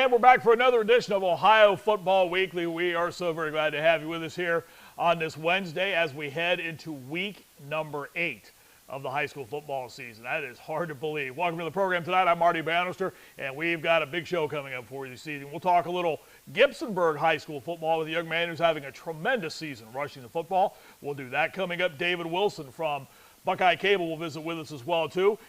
And we're back for another edition of Ohio Football Weekly. We are so very glad to have you with us here on this Wednesday as we head into week number 8 of the high school football season. That is hard to believe. Welcome to the program tonight. I'm Marty Bannister, and we've got a big show coming up for you this evening. We'll talk a little Gibsonburg high school football with a young man who's having a tremendous season rushing the football. We'll do that coming up. David Wilson from Buckeye Cable will visit with us as well, too.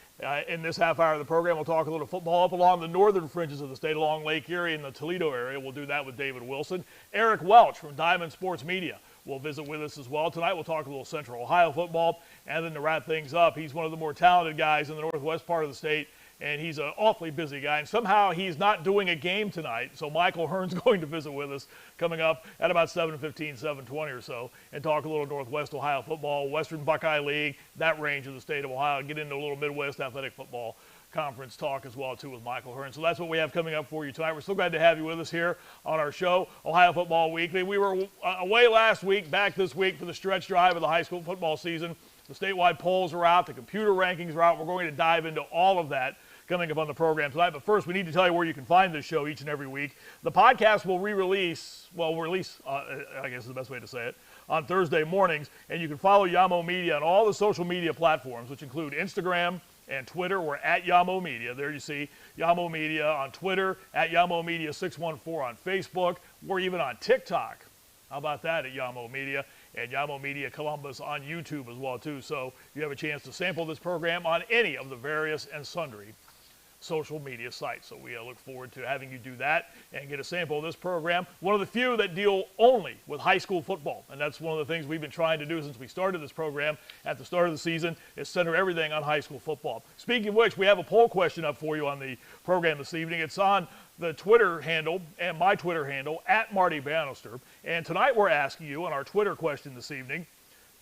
In this half hour of the program, we'll talk a little football up along the northern fringes of the state, along Lake Erie and the Toledo area. We'll do that with David Wilson. Eric Welch from Diamond Sports Media will visit with us as well. Tonight we'll talk a little Central Ohio football. And then to wrap things up, he's one of the more talented guys in the northwest part of the state, and he's an awfully busy guy. And somehow he's not doing a game tonight, so Michael Hirn's going to visit with us coming up at about 7:15, 7:20 or so, and talk a little Northwest Ohio football, Western Buckeye League, that range of the state of Ohio, get into a little Midwest Athletic Football Conference talk as well, too, with Michael Hirn. So that's what we have coming up for you tonight. We're so glad to have you with us here on our show, Ohio Football Weekly. We were away last week, back this week for the stretch drive of the high school football season. The statewide polls are out. The computer rankings are out. We're going to dive into all of that coming up on the program tonight. But first, we need to tell you where you can find this show each and every week. The podcast will release, I guess is the best way to say it, on Thursday mornings. And you can follow Yamo Media on all the social media platforms, which include Instagram and Twitter. We're at Yamo Media. There you see Yamo Media on Twitter, at Yamo Media 614 on Facebook. We're even on TikTok. How about that at Yamo Media? And Yamo Media Columbus on YouTube as well, too. So you have a chance to sample this program on any of the various and sundry social media sites. So we look forward to having you do that and get a sample of this program. One of the few that deal only with high school football. And that's one of the things we've been trying to do since we started this program at the start of the season, is center everything on high school football. Speaking of which, we have a poll question up for you on the program this evening. It's on the Twitter handle and my Twitter handle, at Marty Bannister. And tonight we're asking you on our Twitter question this evening,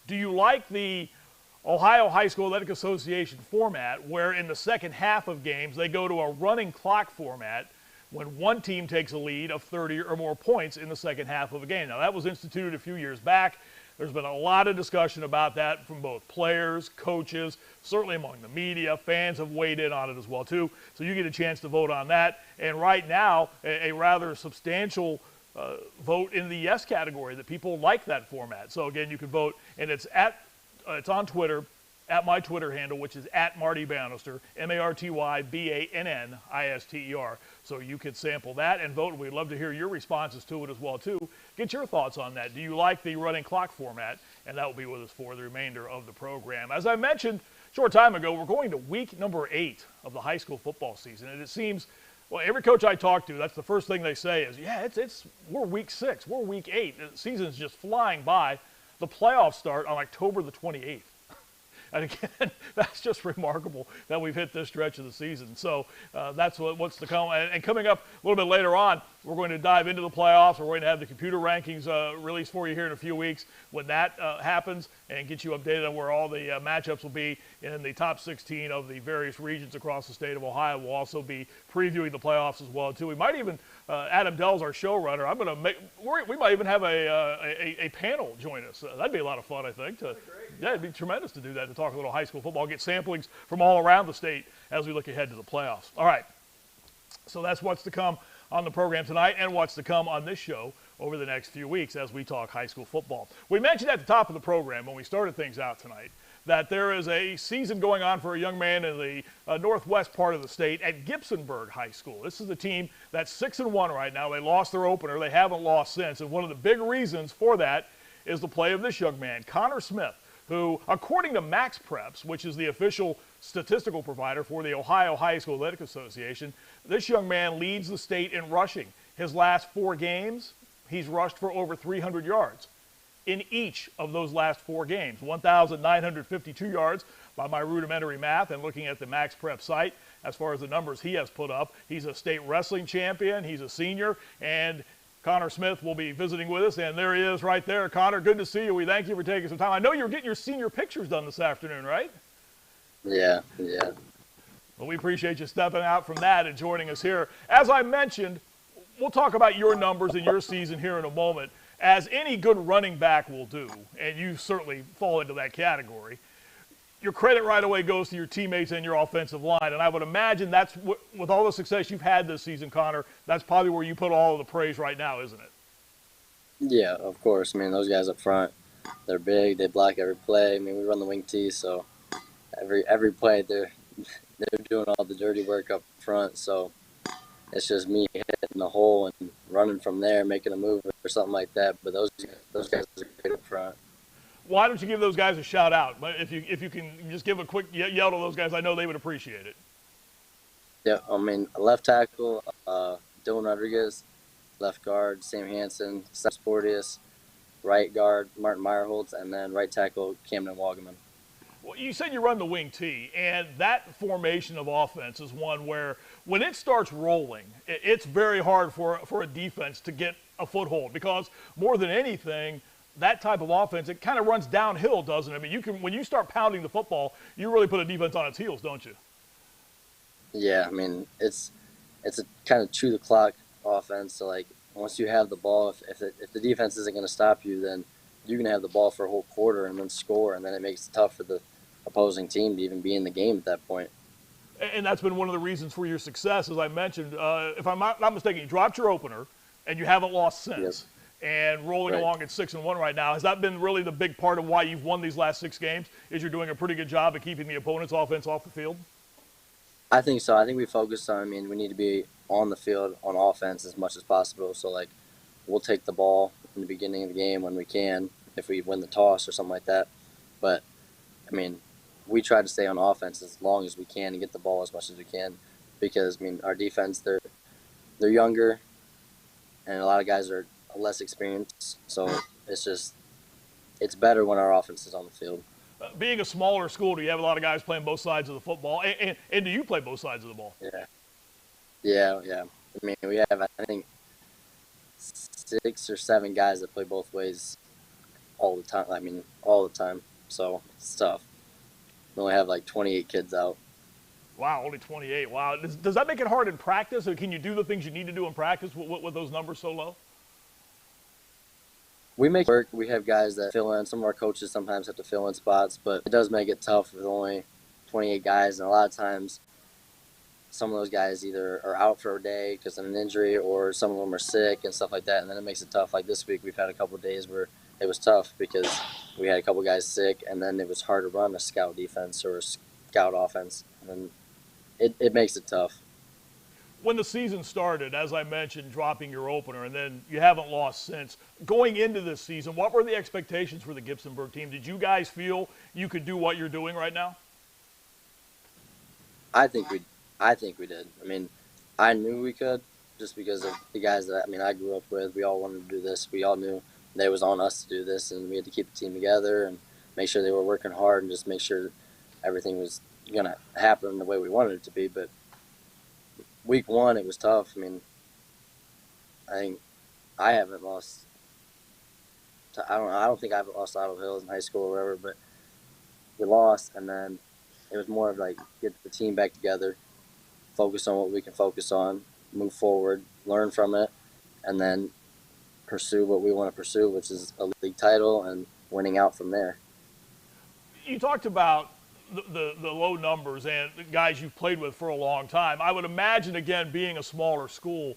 do you like the Ohio High School Athletic Association format where in the second half of games they go to a running clock format when one team takes a lead of 30 or more points in the second half of a game? Now, that was instituted a few years back. There's been a lot of discussion about that from both players, coaches, certainly among the media. Fans have weighed in on it as well, too. So you get a chance to vote on that. And right now, a rather substantial vote in the yes category, that people like that format. So, again, you can vote, and it's on Twitter, at my Twitter handle, which is at Marty Bannister, MartyBannister. So you could sample that and vote. We'd love to hear your responses to it as well, too. Get your thoughts on that. Do you like the running clock format? And that will be with us for the remainder of the program. As I mentioned a short time ago, we're going to week number 8 of the high school football season. And it seems, well, every coach I talk to, that's the first thing they say is, yeah, we're week 6, we're week 8. The season's just flying by. The playoffs start on October the 28th. And again, that's just remarkable that we've hit this stretch of the season. So that's what's to come. And coming up a little bit later on, we're going to dive into the playoffs. We're going to have the computer rankings released for you here in a few weeks when that happens, and get you updated on where all the matchups will be in the top 16 of the various regions across the state of Ohio. We'll also be previewing the playoffs as well, too. We might even, Adam Dell's our showrunner. We might even have a panel join us. That'd be a lot of fun, I think. Yeah, it'd be tremendous to do that, to talk a little high school football, get samplings from all around the state as we look ahead to the playoffs. All right, so that's what's to come on the program tonight and what's to come on this show over the next few weeks as we talk high school football. We mentioned at the top of the program when we started things out tonight that there is a season going on for a young man in the northwest part of the state at Gibsonburg High School. This is the team that's 6-1 right now. They lost their opener. They haven't lost since, and one of the big reasons for that is the play of this young man, Connor Smith, who, according to Max Preps, which is the official statistical provider for the Ohio High School Athletic Association, this young man leads the state in rushing. His last 4 games, he's rushed for over 300 yards. In each of those last 4 games, 1,952 yards by my rudimentary math and looking at the Max Prep site as far as the numbers he has put up. He's a state wrestling champion. He's a senior, and Connor Smith will be visiting with us, and there he is right there. Connor, good to see you. We thank you for taking some time. I know you're getting your senior pictures done this afternoon, right? Yeah. Well, we appreciate you stepping out from that and joining us here. As I mentioned, we'll talk about your numbers in your season here in a moment, as any good running back will do, and you certainly fall into that category. your credit right away goes to your teammates and your offensive line. And I would imagine that's with all the success you've had this season, Connor, that's probably where you put all of the praise right now, isn't it? Yeah, of course. I mean, those guys up front, they're big. They block every play. I mean, we run the wing tee, so every play they're doing all the dirty work up front. So it's just me hitting the hole and running from there, making a move or something like that. But those guys are great up front. Why don't you give those guys a shout out? If you can just give a quick yell to those guys, I know they would appreciate it. Yeah, I mean, left tackle, Dylan Rodriguez, left guard, Sam Hansen, Seth Sportius, right guard, Martin Meyerholtz, and then right tackle, Camden Wagaman. Well, you said you run the wing tee, and that formation of offense is one where when it starts rolling, it's very hard for a defense to get a foothold because more than anything, that type of offense, it kind of runs downhill, doesn't it? I mean, when you start pounding the football, you really put a defense on its heels, don't you? Yeah, I mean, it's a kind of chew the clock offense. So, like, once you have the ball, if the defense isn't going to stop you, then you can have the ball for a whole quarter and then score, and then it makes it tough for the opposing team to even be in the game at that point. And that's been one of the reasons for your success, as I mentioned. If I'm not mistaken, you dropped your opener, and you haven't lost since. Yes. And rolling along at 6-1 right now. Has that been really the big part of why you've won these last 6 games? Is you're doing a pretty good job of keeping the opponent's offense off the field? I think so. I think we focus on, I mean, we need to be on the field on offense as much as possible. So, like, we'll take the ball in the beginning of the game when we can, if we win the toss or something like that. But, I mean, we try to stay on offense as long as we can and get the ball as much as we can because, I mean, our defense, they're younger, and a lot of guys are less experienced. So it's better when our offense is on the field. Being a smaller school, do you have a lot of guys playing both sides of the football? And do you play both sides of the ball? Yeah. I mean, we have, I think, 6 or 7 guys that play both ways all the time. I mean, all the time. So it's tough. We only have like 28 kids out. Wow, only 28. Wow. Does that make it hard in practice? Or can you do the things you need to do in practice with those numbers so low? We make it work. We have guys that fill in. Some of our coaches sometimes have to fill in spots, but it does make it tough with only 28 guys. And a lot of times, some of those guys either are out for a day because of an injury or some of them are sick and stuff like that. And then it makes it tough. Like this week, we've had a couple of days where it was tough because we had a couple of guys sick, and then it was hard to run a scout defense or a scout offense. And it makes it tough. When the season started, as I mentioned, dropping your opener, and then you haven't lost since. Going into this season, what were the expectations for the Gibsonburg team? Did you guys feel you could do what you're doing right now? I think we did. I mean, I knew we could just because of the guys that I grew up with. We all wanted to do this. We all knew that it was on us to do this, and we had to keep the team together and make sure they were working hard and just make sure everything was going to happen the way we wanted it to be. But week 1, it was tough. I mean, I think I haven't lost. I don't think I've lost Idle Hills in high school or whatever, but we lost, and then it was more of like get the team back together, focus on what we can focus on, move forward, learn from it, and then pursue what we want to pursue, which is a league title and winning out from there. You talked about the low numbers and the guys you've played with for a long time. I would imagine, again, being a smaller school,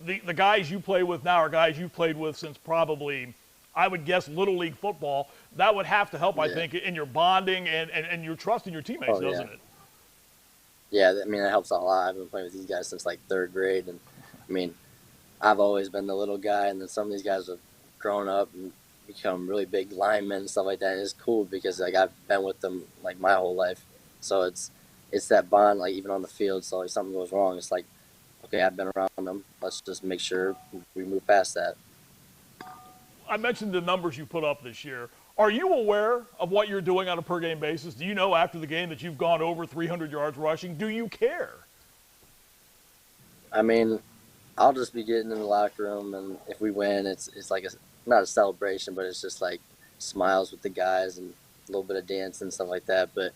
the guys you play with now are guys you've played with since probably, I would guess, Little League football. That would have to help, I think, in your bonding and your trust in your teammates, doesn't it? Yeah, I mean, it helps a lot. I've been playing with these guys since like 3rd grade. And, I mean, I've always been the little guy, and then some of these guys have grown up and become really big linemen and stuff like that. And it's cool because, like, I've been with them, like, my whole life. So it's that bond, like, even on the field. So if something goes wrong, it's like, okay, I've been around them. Let's just make sure we move past that. I mentioned the numbers you put up this year. Are you aware of what you're doing on a per-game basis? Do you know after the game that you've gone over 300 yards rushing? Do you care? I mean, I'll just be getting in the locker room, and if we win, it's like not a celebration, but it's just like smiles with the guys and a little bit of dance and stuff like that. And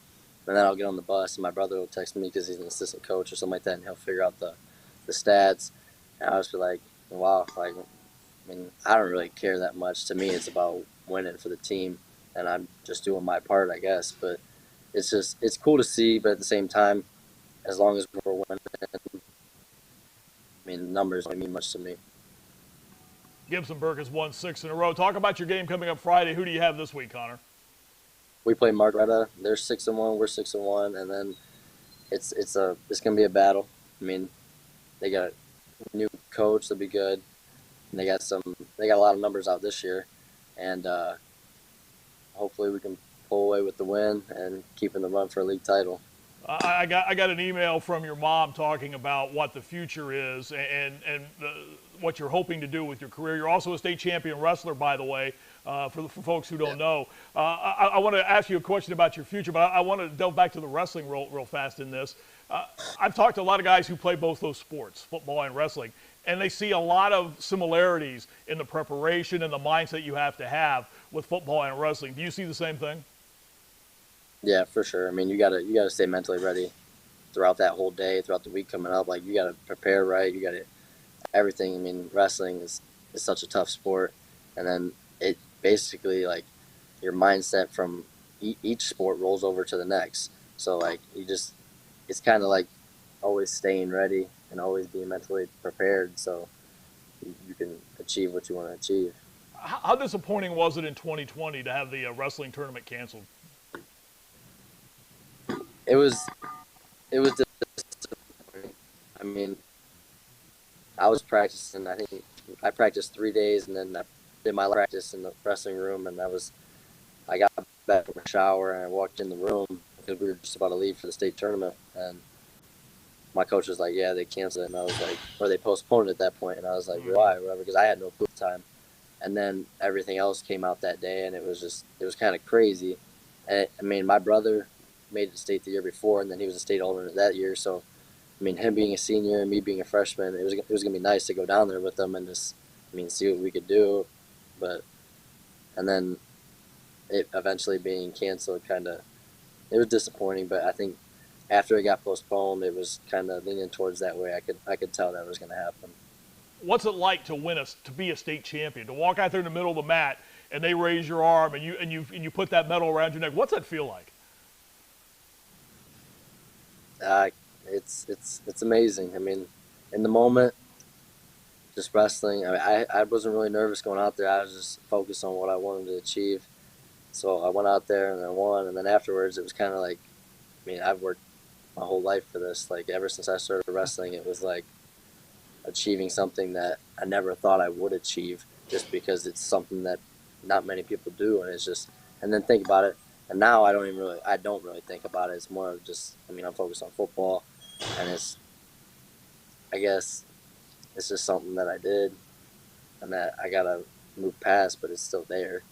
then I'll get on the bus, and my brother will text me because he's an assistant coach or something like that, and he'll figure out the stats. And I'll just be like, wow, like, I mean, I don't really care that much. To me, it's about winning for the team, and I'm just doing my part, I guess. But, it's cool to see, but at the same time, as long as we're winning, I mean, numbers don't mean much to me. Gibsonburg has won 6 in a row. Talk about your game coming up Friday. Who do you have this week, Connor? We play Marty. They're 6-1. We're 6-1, and then it's gonna be a battle. I mean, they got a new coach. They'll be good. And they got a lot of numbers out this year, and hopefully we can pull away with the win and keep in the run for a league title. I got an email from your mom talking about what the future is and what you're hoping to do with your career. You're also a state champion wrestler, by the way, for folks who don't know. I want to ask you a question about your future, but I want to delve back to the wrestling real fast in this. I've talked to a lot of guys who play both those sports, football and wrestling, and they see a lot of similarities in the preparation and the mindset you have to have with football and wrestling. Do you see the same thing? Yeah, for sure. I mean, you gotta stay mentally ready throughout that whole day, throughout the week coming up. Like, you gotta prepare right. You gotta everything. I mean, wrestling is such a tough sport, and then it basically, like, your mindset from each sport rolls over to the next. So, like, it's kind of like always staying ready and always being mentally prepared so you can achieve what you want to achieve. How disappointing was it in 2020 to have the wrestling tournament canceled? It was disappointing. I mean, I was practicing. I think I practiced 3 days, and then I did my practice in the wrestling room. And I got back from a shower and I walked in the room because we were just about to leave for the state tournament. And my coach was like, "Yeah, they canceled it," and I was like, or they postponed it at that point. And I was like, "Why?" Whatever, because I had no clue at the time. And then everything else came out that day, and it was kind of crazy. And I mean, my brother made it state the year before, and then he was a state alternate that year. So, I mean, him being a senior and me being a freshman, it was gonna be nice to go down there with them and just, I mean, see what we could do. And then it eventually being canceled, it was disappointing. But I think after it got postponed, it was kind of leaning towards that way. I could tell that was gonna happen. What's it like to be a state champion, to walk out there in the middle of the mat and they raise your arm and you put that medal around your neck? What's that feel like? It's amazing. I mean, in the moment, just wrestling. I mean, I wasn't really nervous going out there. I was just focused on what I wanted to achieve. So I went out there and I won. And then afterwards, it was kind of like, I mean, I've worked my whole life for this. Like, ever since I started wrestling, it was like achieving something that I never thought I would achieve, just because it's something that not many people do. And it's just, and then think about it. And now I don't really think about it. It's more of just, I mean, I'm focused on football, and I guess it's just something that I did and that I gotta move past, but it's still there.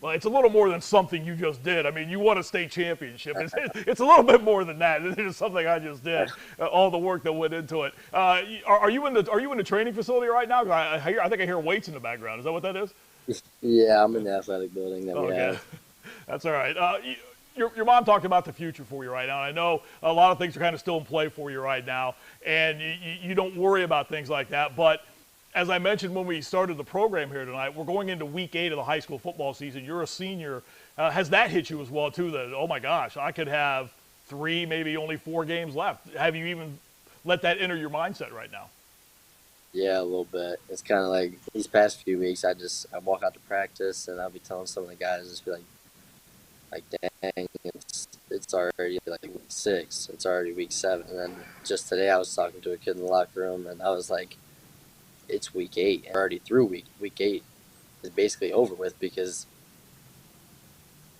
Well, it's a little more than something you just did. I mean, you won a state championship. It's a little bit more than that. It's just something I just did. All the work that went into it. Are you in the training facility right now? I think I hear weights in the background. Is that what that is? Yeah, I'm in the athletic building that we have. That's all right. Your mom talked about the future for you right now. I know a lot of things are kind of still in play for you right now, and you don't worry about things like that. But as I mentioned when we started the program here tonight, we're going into week 8 of the high school football season. You're a senior. Has that hit you as well, too, that, oh, my gosh, I could have 3, maybe only 4 games left? Have you even let that enter your mindset right now? Yeah, a little bit. It's kind of like these past few weeks, I walk out to practice, and I'll be telling some of the guys, just be like, dang, it's already like week 6. It's already week 7. And then just today I was talking to a kid in the locker room, and I was like, it's week 8. And we're already through week 8 is basically over with, because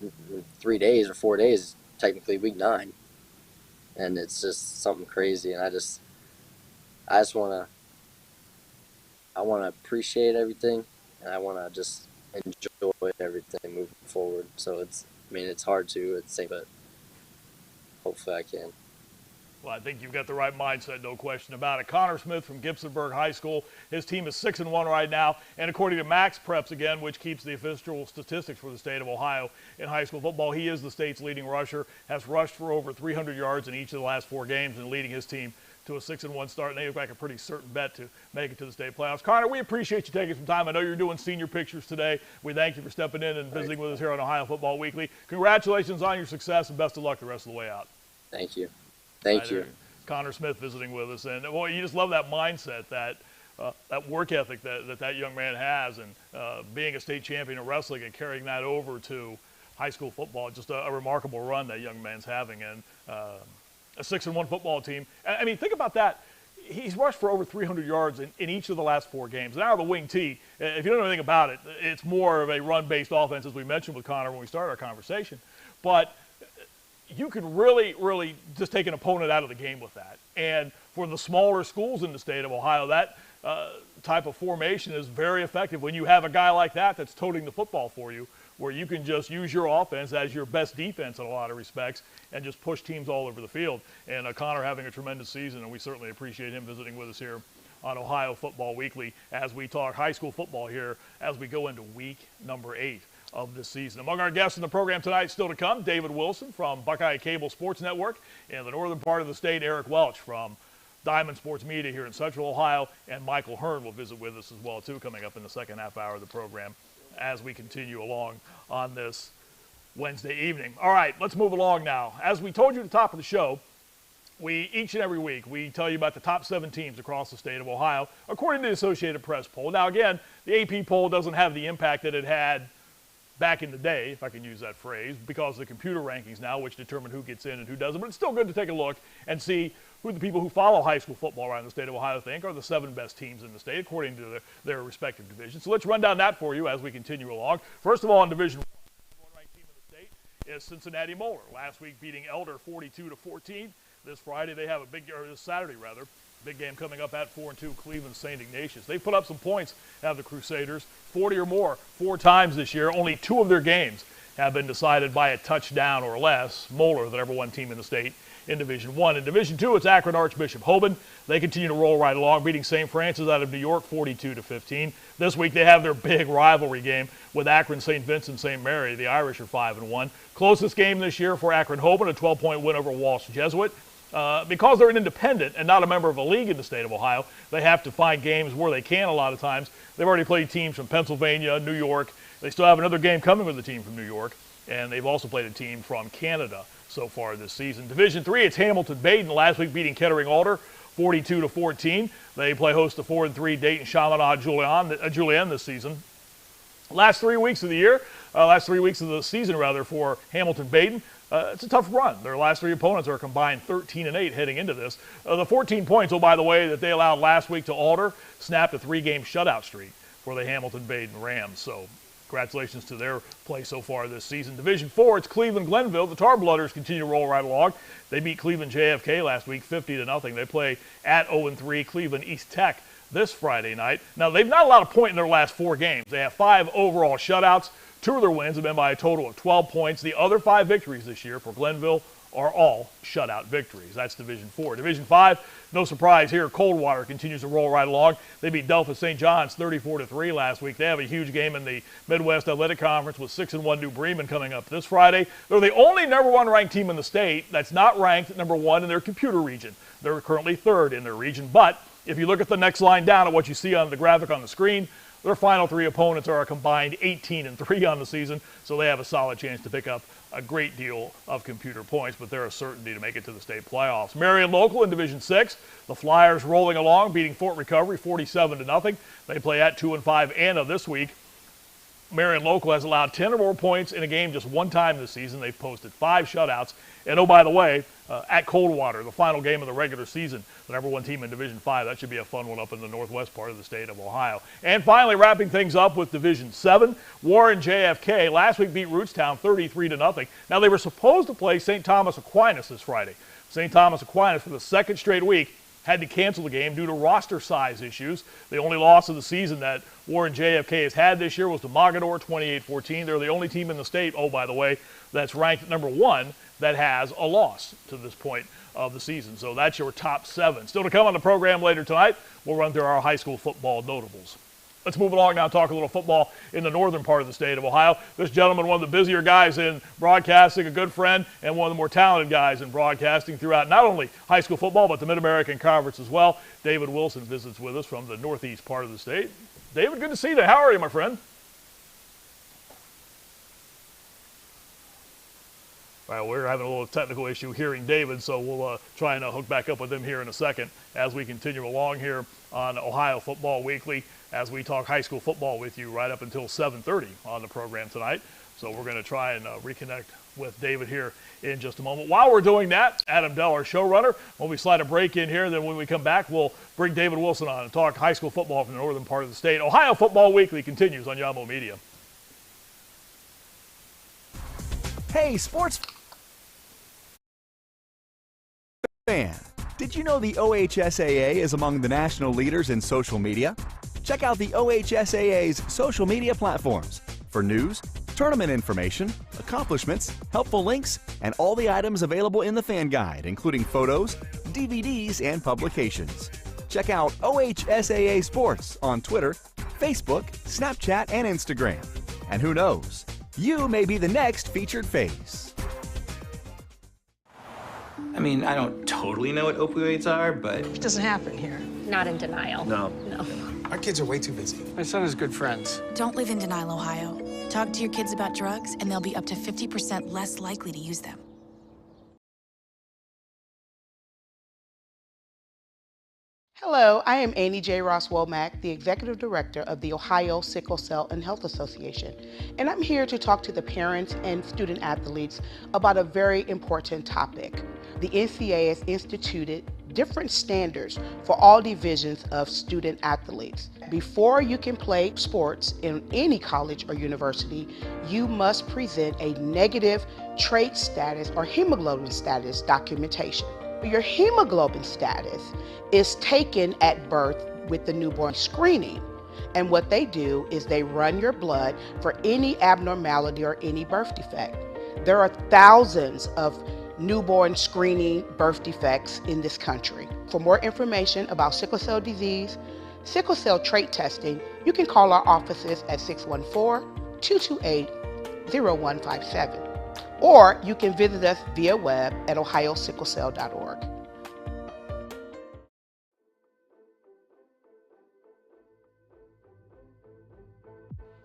in 3 days or 4 days, technically week 9. And it's just something crazy. And I just want to appreciate everything, and I want to just enjoy everything moving forward. So it's hard to say, but hopefully I can. Well, I think you've got the right mindset, no question about it. Connor Smith from Gibsonburg High School. His team is 6-1 right now, and according to Max Preps, again, which keeps the official statistics for the state of Ohio in high school football, he is the state's leading rusher, has rushed for over 300 yards in each of the last 4 games, and leading his team to a 6-1 start, and they look like a pretty certain bet to make it to the state playoffs. Connor, we appreciate you taking some time. I know you're doing senior pictures today. We thank you for stepping in and visiting with us here on Ohio Football Weekly. Congratulations on your success, and best of luck the rest of the way out. Thank you. Thank you. Connor Smith visiting with us, and boy, you just love that mindset, that work ethic that young man has, and being a state champion in wrestling and carrying that over to high school football. Just a remarkable run that young man's having, and a 6-1 football team. I mean, think about that. He's rushed for over 300 yards in each of the last 4 games. Now the wing T, if you don't know anything about it, it's more of a run-based offense, as we mentioned with Connor when we started our conversation. But you can really, really just take an opponent out of the game with that. And for the smaller schools in the state of Ohio, that type of formation is very effective when you have a guy like that that's toting the football for you, where you can just use your offense as your best defense in a lot of respects and just push teams all over the field. And Connor having a tremendous season, and we certainly appreciate him visiting with us here on Ohio Football Weekly as we talk high school football here as we go into week number 8 of this season. Among our guests in the program tonight, still to come, David Wilson from Buckeye Cable Sports Network. In the northern part of the state, Eric Welch from Diamond Sports Media here in Central Ohio, and Michael Hirn will visit with us as well, too, coming up in the second half hour of the program as we continue along on this Wednesday evening. All right, let's move along now. As we told you at the top of the show, each and every week, we tell you about the top 7 teams across the state of Ohio, according to the Associated Press poll. Now, again, the AP poll doesn't have the impact that it had back in the day, if I can use that phrase, because of the computer rankings now, which determine who gets in and who doesn't. But it's still good to take a look and see who the people who follow high school football around the state of Ohio think are the 7 best teams in the state, according to their respective divisions. So let's run down that for you as we continue along. First of all, in Division 1, the number 1 ranked team in the state is Cincinnati Moeller. Last week beating Elder 42-14. This Friday they have this Saturday rather, big game coming up at 4-2, Cleveland St. Ignatius. They put up some points, have the Crusaders, 40 or more 4 times this year. Only 2 of their games have been decided by a touchdown or less. Moeller, the number 1 team in the state in Division 1. In Division 2, it's Akron Archbishop Hoban. They continue to roll right along, beating St. Francis out of New York 42-15. This week they have their big rivalry game with Akron St. Vincent St. Mary. The Irish are 5-1. Closest game this year for Akron Hoban, a 12-point win over Walsh Jesuit. Because they're an independent and not a member of a league in the state of Ohio, they have to find games where they can a lot of times. They've already played teams from Pennsylvania, New York. They still have another game coming with a team from New York, and they've also played a team from Canada so far this season. Division 3, it's Hamilton-Baden, last week beating Kettering-Alder 42-14. They play host to 4-3 Dayton-Chaminade-Julienne this season. Last 3 weeks of the season for Hamilton-Baden, it's a tough run. Their last 3 opponents are combined 13-8 heading into this. The 14 points, by the way, that they allowed last week to Alder snapped a 3-game shutout streak for the Hamilton-Baden Rams. So congratulations to their play so far this season. Division 4, it's Cleveland-Glenville. The Tarblooders continue to roll right along. They beat Cleveland JFK last week 50-0. They play at 0-3 Cleveland East Tech this Friday night. Now, they've not allowed a point in their last 4 games. They have 5 overall shutouts. 2 of their wins have been by a total of 12 points. The other 5 victories this year for Glenville are all shutout victories. That's Division 4. Division 5, no surprise here, Coldwater continues to roll right along. They beat Delphos St. John's 34-3 last week. They have a huge game in the Midwest Athletic Conference with 6-1 New Bremen coming up this Friday. They're the only number 1 ranked team in the state that's not ranked number 1 in their computer region. They're currently 3rd in their region, but if you look at the next line down at what you see on the graphic on the screen, their final 3 opponents are a combined 18-3 on the season, so they have a solid chance to pick up a great deal of computer points, but they're a certainty to make it to the state playoffs. Marion Local in Division 6, the Flyers rolling along, beating Fort Recovery 47-0. They play at 2-5 Anna this week. Marion Local has allowed 10 or more points in a game just 1 time this season. They've posted 5 shutouts. And, oh, by the way, at Coldwater, the final game of the regular season, the number 1 team in Division 5. That should be a fun one up in the northwest part of the state of Ohio. And finally, wrapping things up with Division 7, Warren JFK last week beat Rootstown 33-0. Now, they were supposed to play St. Thomas Aquinas this Friday. St. Thomas Aquinas, for the 2nd straight week, had to cancel the game due to roster size issues. The only loss of the season that Warren JFK has had this year was to Mogadore 28-14. They're the only team in the state, oh, by the way, that's ranked number 1 that has a loss to this point of the season. So that's your top 7. Still to come on the program later tonight, we'll run through our high school football notables. Let's move along now and talk a little football in the northern part of the state of Ohio. This gentleman, one of the busier guys in broadcasting, a good friend, and one of the more talented guys in broadcasting throughout not only high school football but the Mid-American Conference as well. David Wilson visits with us from the northeast part of the state. David, good to see you. How are you, my friend? Well, we're having a little technical issue hearing David, so we'll try and hook back up with him here in a second as we continue along here on Ohio Football Weekly as we talk high school football with you right up until 7:30 on the program tonight. So we're going to try and reconnect with David here in just a moment. While we're doing that, Adam Dell, our showrunner, when we slide a break in here, then when we come back, we'll bring David Wilson on and talk high school football from the northern part of the state. Ohio Football Weekly continues on Yamo Media. Hey, sports fan, did you know the OHSAA is among the national leaders in social media? Check out the OHSAA's social media platforms for news, tournament information, accomplishments, helpful links, and all the items available in the fan guide, including photos, DVDs, and publications. Check out OHSAA Sports on Twitter, Facebook, Snapchat, and Instagram. And who knows, you may be the next featured face. I mean, I don't totally know what opioids are, but... It doesn't happen here. Not in denial. No. Our kids are way too busy. My son has good friends. Don't live in denial, Ohio. Talk to your kids about drugs, and they'll be up to 50% less likely to use them. Hello, I am Annie J. Ross Womack, the Executive Director of the Ohio Sickle Cell and Health Association, and I'm here to talk to the parents and student athletes about a very important topic. The NCAA has instituted different standards for all divisions of student athletes. Before you can play sports in any college or university, you must present a negative trait status or hemoglobin status documentation. Your hemoglobin status is taken at birth with the newborn screening. And what they do is they run your blood for any abnormality or any birth defect. There are thousands of newborn screening birth defects in this country. For more information about sickle cell disease, sickle cell trait testing, you can call our offices at 614-228-0157. Or you can visit us via web at ohiosicklecell.org.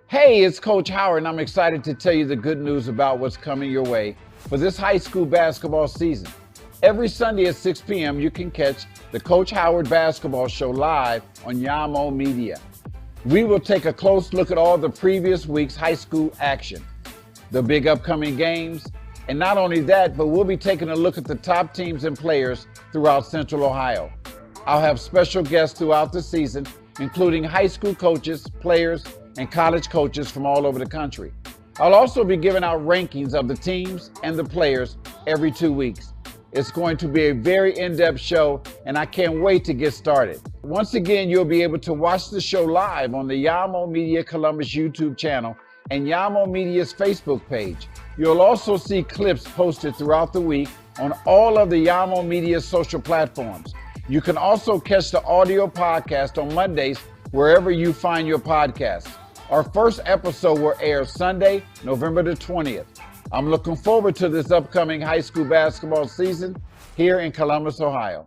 Hey, it's Coach Howard, and I'm excited to tell you the good news about what's coming your way for this high school basketball season. Every Sunday at 6 p.m., you can catch the Coach Howard Basketball Show live on Yamo Media. We will take a close look at all the previous week's high school action, the big upcoming games, and not only that, but we'll be taking a look at the top teams and players throughout Central Ohio. I'll have special guests throughout the season, including high school coaches, players, and college coaches from all over the country. I'll also be giving out rankings of the teams and the players every 2 weeks. It's going to be a very in-depth show, and I can't wait to get started. Once again, you'll be able to watch the show live on the Yamo Media Columbus YouTube channel and Yamo Media's Facebook page. You'll also see clips posted throughout the week on all of the Yamo Media social platforms. You can also catch the audio podcast on Mondays wherever you find your podcasts. Our first episode will air Sunday, November the 20th. I'm looking forward to this upcoming high school basketball season here in Columbus, Ohio.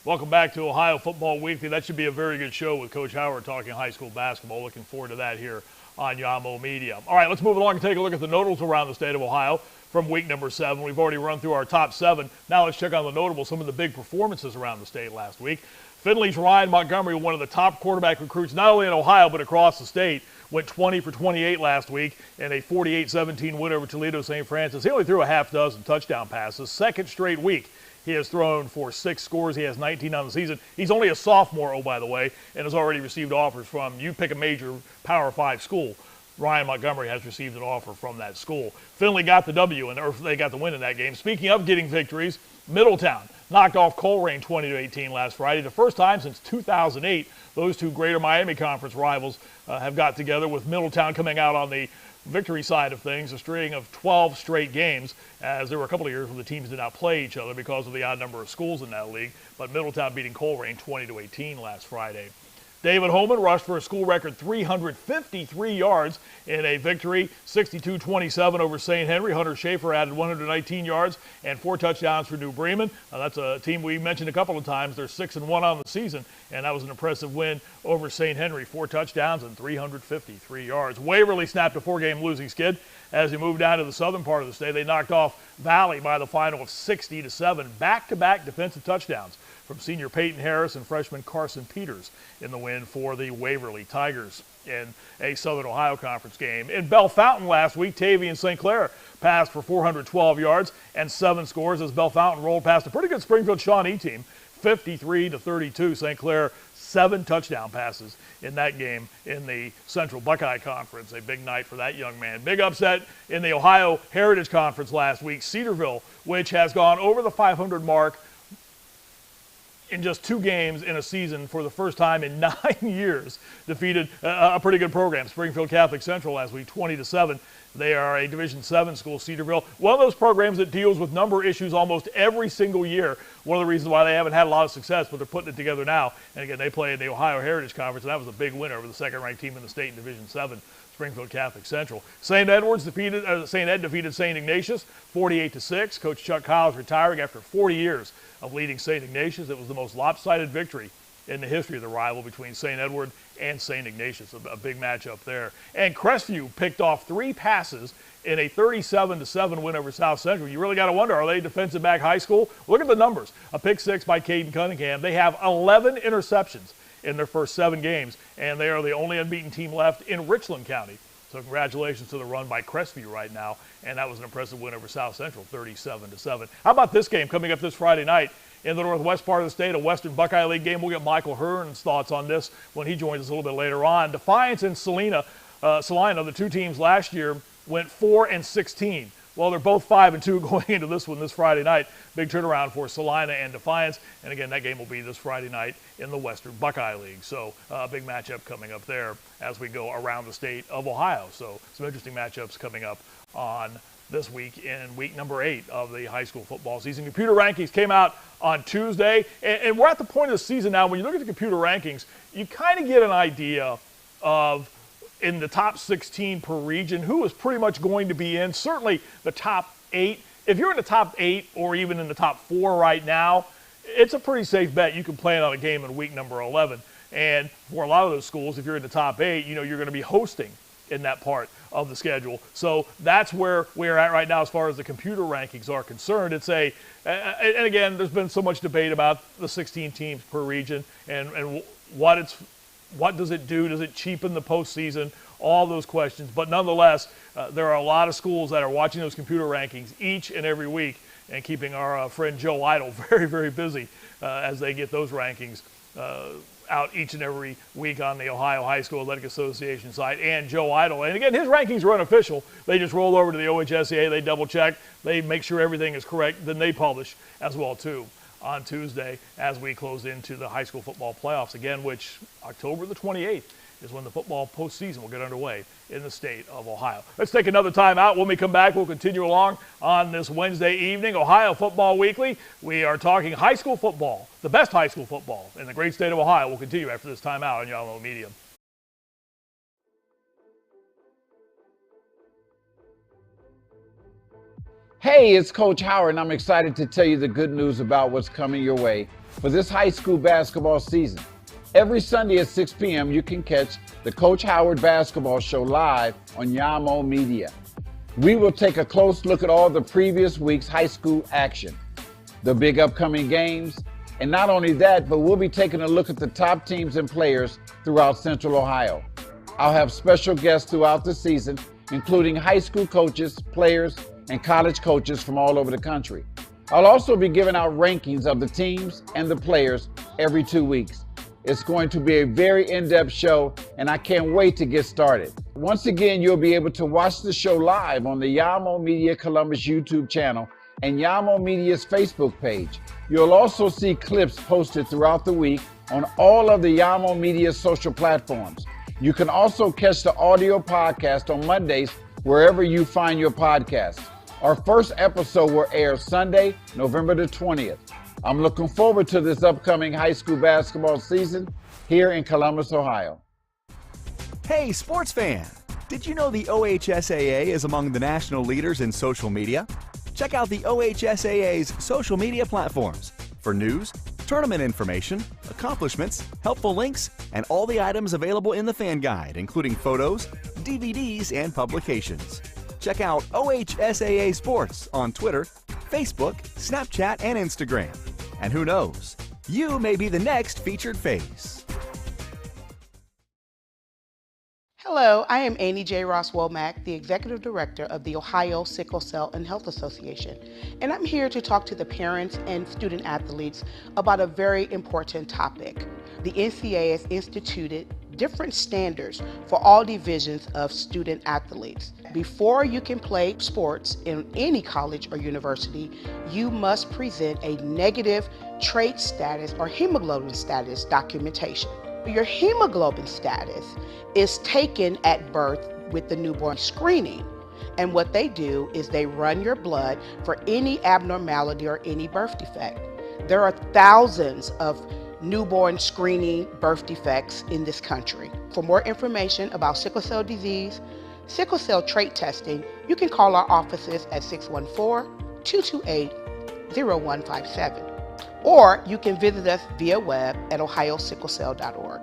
Welcome back to Ohio Football Weekly. That should be a very good show with Coach Howard talking high school basketball. Looking forward to that here on Yamo Media. All right, let's move along and take a look at the notables around the state of Ohio from week number 7. We've already run through our top 7. Now let's check on the notables, some of the big performances around the state last week. Findlay's Ryan Montgomery, one of the top quarterback recruits, not only in Ohio but across the state, went 20 for 28 last week in a 48-17 win over Toledo St. Francis. He only threw a half dozen touchdown passes. Second straight week, he has thrown for 6 scores. He has 19 on the season. He's only a sophomore, oh, by the way, and has already received offers from, you pick a major Power 5 school. Ryan Montgomery has received an offer from that school. Findlay got the W, or they got the win in that game. Speaking of getting victories, Middletown knocked off Coleraine 20-18 last Friday. The first time since 2008 those two Greater Miami Conference rivals have got together, with Middletown coming out on the victory side of things, a string of 12 straight games, as there were a couple of years when the teams did not play each other because of the odd number of schools in that league. But Middletown beating Coleraine 20-18 last Friday. David Holman rushed for a school record 353 yards in a victory, 62-27 over St. Henry. Hunter Schaefer added 119 yards and 4 touchdowns for New Bremen. That's a team we mentioned a couple of times. They're 6-1 on the season, and that was an impressive win over St. Henry. 4 touchdowns and 353 yards. Waverly snapped a 4-game losing skid as they moved down to the southern part of the state. They knocked off Valley by the final of 60-7. Back-to-back defensive touchdowns from senior Peyton Harris and freshman Carson Peters in the win for the Waverly Tigers in a Southern Ohio Conference game. In Bell Fountain last week, Tavian St. Clair passed for 412 yards and 7 scores as Bell Fountain rolled past a pretty good Springfield Shawnee team, 53-32. St. Clair 7 touchdown passes in that game in the Central Buckeye Conference. A big night for that young man. Big upset in the Ohio Heritage Conference last week. Cedarville, which has gone over the 500 mark in just 2 games in a season for the first time in 9 years, defeated a pretty good program, Springfield Catholic Central, last week, 20-7. They are a Division 7 school, Cedarville. One of those programs that deals with number issues almost every single year. One of the reasons why they haven't had a lot of success, but they're putting it together now. And again, they play in the Ohio Heritage Conference, and that was a big win over the second-ranked team in the state in Division 7. Springfield Catholic Central. St. Ed defeated St. Ignatius 48-6. Coach Chuck Kyles retiring after 40 years of leading St. Ignatius. It was the most lopsided victory in the history of the rival between St. Edward and St. Ignatius. A big matchup there. And Crestview picked off 3 passes in a 37-7 win over South Central. You really got to wonder, are they defensive back high school? Look at the numbers. A pick 6 by Caden Cunningham. They have 11 interceptions in their first 7 games, and they are the only unbeaten team left in Richland County. So congratulations to the run by Crestview right now, and that was an impressive win over South Central, 37-7. How about this game coming up this Friday night in the northwest part of the state, a Western Buckeye League game? We'll get Michael Hirn's thoughts on this when he joins us a little bit later on. Defiance and Salina, the 2 teams last year, went 4-16. Well, they're both 5-2 going into this one this Friday night. Big turnaround for Salina and Defiance. And again, that game will be this Friday night in the Western Buckeye League. So a big matchup coming up there as we go around the state of Ohio. So some interesting matchups coming up on this week in week number 8 of the high school football season. Computer rankings came out on Tuesday. And we're at the point of the season now when you look at the computer rankings, you kind of get an idea of, in the top 16 per region, who is pretty much going to be in. Certainly the top 8. If you're in the top 8 or even in the top 4 right now, it's a pretty safe bet you can plan on a game in week number 11. And for a lot of those schools, if you're in the top 8, you're going to be hosting in that part of the schedule. So that's where we're at right now as far as the computer rankings are concerned. It's and again, there's been so much debate about the 16 teams per region and what does it do? Does it cheapen the postseason? All those questions. But nonetheless, there are a lot of schools that are watching those computer rankings each and every week and keeping our friend Joe Idle very, very busy as they get those rankings out each and every week on the Ohio High School Athletic Association site and Joe Idle. And again, his rankings are unofficial. They just roll over to the OHSAA, they double check, they make sure everything is correct, then they publish as well too on Tuesday as we close into the high school football playoffs again, which October the 28th is when the football postseason will get underway in the state of Ohio. Let's take another time out. When we come back, we'll continue along on this Wednesday evening, Ohio Football Weekly. We are talking high school football, the best high school football in the great state of Ohio. We'll continue after this time out on Yellow Media. Hey, it's Coach Howard, and I'm excited to tell you the good news about what's coming your way for this high school basketball season. Every Sunday at 6 p.m., you can catch the Coach Howard Basketball Show live on Yamo Media. We will take a close look at all the previous week's high school action, the big upcoming games, and not only that, but we'll be taking a look at the top teams and players throughout Central Ohio. I'll have special guests throughout the season, including high school coaches, players, and college coaches from all over the country. I'll also be giving out rankings of the teams and the players every 2 weeks. It's going to be a very in-depth show, and I can't wait to get started. Once again, you'll be able to watch the show live on the Yamo Media Columbus YouTube channel and Yamo Media's Facebook page. You'll also see clips posted throughout the week on all of the Yamo Media social platforms. You can also catch the audio podcast on Mondays wherever you find your podcasts. Our first episode will air Sunday, November the 20th. I'm looking forward to this upcoming high school basketball season here in Columbus, Ohio. Hey, sports fan! Did you know the OHSAA is among the national leaders in social media? Check out the OHSAA's social media platforms for news, tournament information, accomplishments, helpful links, and all the items available in the fan guide, including photos, DVDs, and publications. Check out OHSAA Sports on Twitter, Facebook, Snapchat, and Instagram. And who knows, you may be the next featured face. Hello, I am Annie J. Ross Womack, the Executive Director of the Ohio Sickle Cell and Health Association, and I'm here to talk to the parents and student athletes about a very important topic. The NCAA has instituted different standards for all divisions of student athletes. Before you can play sports in any college or university, you must present a negative trait status or hemoglobin status documentation. Your hemoglobin status is taken at birth with the newborn screening. And what they do is they run your blood for any abnormality or any birth defect. There are thousands of newborn screening birth defects in this country. For more information about sickle cell disease, sickle cell trait testing, you can call our offices at 614-228-0157. Or you can visit us via web at ohiosicklecell.org.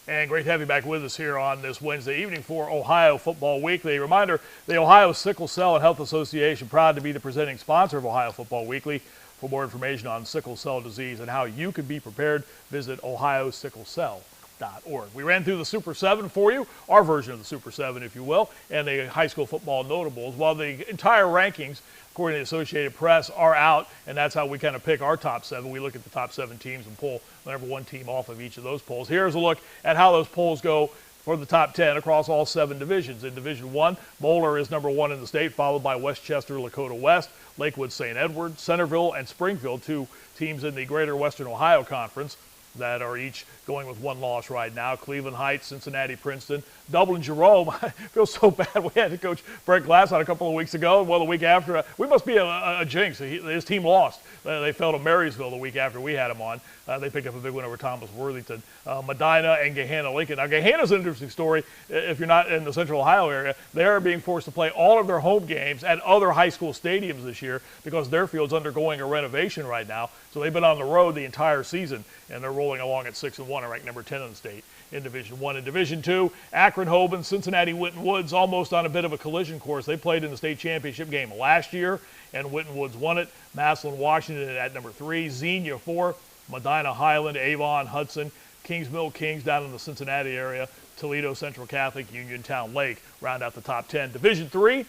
And great to have you back with us here on this Wednesday evening for Ohio Football Weekly. Reminder, the Ohio Sickle Cell and Health Association, proud to be the presenting sponsor of Ohio Football Weekly. For more information on sickle cell disease and how you can be prepared, visit ohiosicklecell.org. We ran through the Super 7 for you, our version of the Super 7, if you will, and the high school football notables. While the entire rankings, according to the Associated Press, are out, and that's how we kind of pick our top 7. We look at the top 7 teams and pull whatever one team off of each of those polls. Here's a look at how those polls go for the top 10 across all 7 divisions. In Division 1, Moeller is number 1 in the state, followed by Westchester, Lakota West, Lakewood, St. Edward, Centerville, and Springfield, 2 teams in the Greater Western Ohio Conference that are each going with 1 loss right now. Cleveland Heights, Cincinnati, Princeton, Dublin, Jerome. I feel so bad. We had to coach Brett Glass on a couple of weeks ago. Well, the week after, we must be a jinx. His team lost. They fell to Marysville the week after we had him on. They picked up a big win over Thomas Worthington. Medina and Gahanna-Lincoln. Now, Gahanna's an interesting story. If you're not in the Central Ohio area, they're being forced to play all of their home games at other high school stadiums this year because their field's undergoing a renovation right now. So they've been on the road the entire season, and they're rolling along at 6-1 and ranked number 10 in the state in Division 1. In Division 2, Akron-Hoban, Cincinnati-Winton Woods almost on a bit of a collision course. They played in the state championship game last year, and Winton Woods won it. Massillon-Washington at number 3, Xenia 4, Medina-Highland, Avon, Hudson, Kings Mill Kings down in the Cincinnati area, Toledo Central Catholic, Uniontown Lake round out the top 10. Division 3,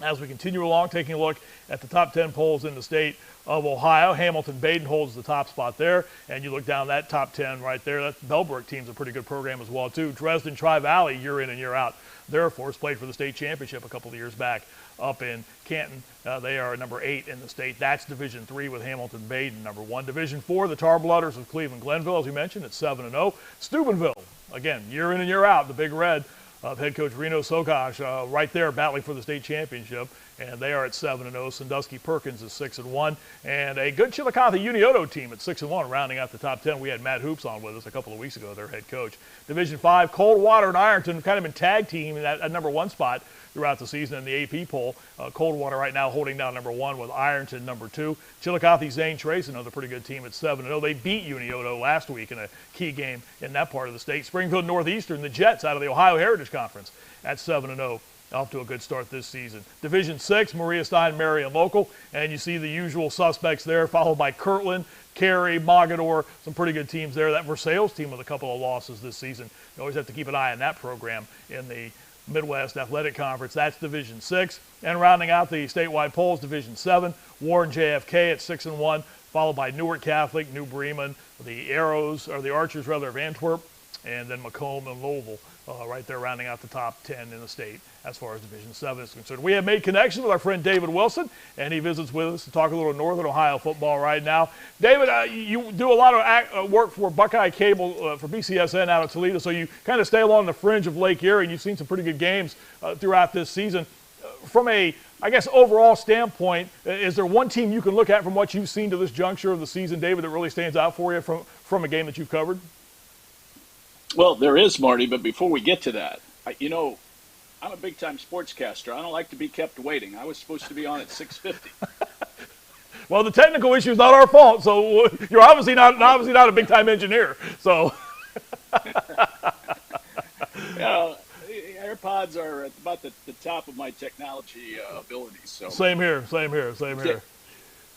as we continue along, taking a look at the top 10 polls in the state of Ohio. Hamilton-Baden holds the top spot there, and you look down that top 10 right there. That Bellbrook team's a pretty good program as well, too. Dresden Tri-Valley, year in and year out. Their, of course, played for the state championship a couple of years back up in Canton. They are number 8 in the state. That's Division 3 with Hamilton-Baden, number 1. Division 4, the Tarblooders of Cleveland-Glenville, as we mentioned, at 7-0. Steubenville, again, year in and year out, the Big Red of head coach Reno Sokosh, right there battling for the state championship, and they are at 7-0. Sandusky Perkins is 6-1, and a good Chillicothe Unioto team at 6-1, rounding out the top 10. We had Matt Hoops on with us a couple of weeks ago, their head coach. Division 5, Coldwater and Ironton kind of been tag team at number 1 spot throughout the season in the AP poll. Coldwater right now holding down number 1 with Ironton number 2. Chillicothe Zane Trace, another pretty good team at 7-0. They beat Unioto last week in a key game in that part of the state. Springfield Northeastern, the Jets out of the Ohio Heritage Conference at 7-0. Off to a good start this season. Division 6, Maria Stein, Marion Local, and you see the usual suspects there, followed by Kirtland, Cary, Mogador, some pretty good teams there. That Versailles team with a couple of losses this season. You always have to keep an eye on that program in the Midwest Athletic Conference. That's Division 6. And rounding out the statewide polls, Division 7, Warren JFK at 6-1, followed by Newark Catholic, New Bremen, the Archers of Antwerp, and then Macomb and Louisville right there rounding out the top 10 in the state as far as Division 7 is concerned. We have made connections with our friend David Wilson, and he visits with us to talk a little Northern Ohio football right now. David, you do a lot of work for Buckeye Cable for BCSN out of Toledo, so you kind of stay along the fringe of Lake Erie, and you've seen some pretty good games throughout this season. From a, I guess, overall standpoint, is there one team you can look at from what you've seen to this juncture of the season, David, that really stands out for you from a game that you've covered? Well, there is, Marty, but before we get to that, I'm a big-time sportscaster. I don't like to be kept waiting. I was supposed to be on at 6:50. Well, the technical issue is not our fault, so you're obviously not a big-time engineer. So, AirPods are at about the top of my technology abilities. So same here.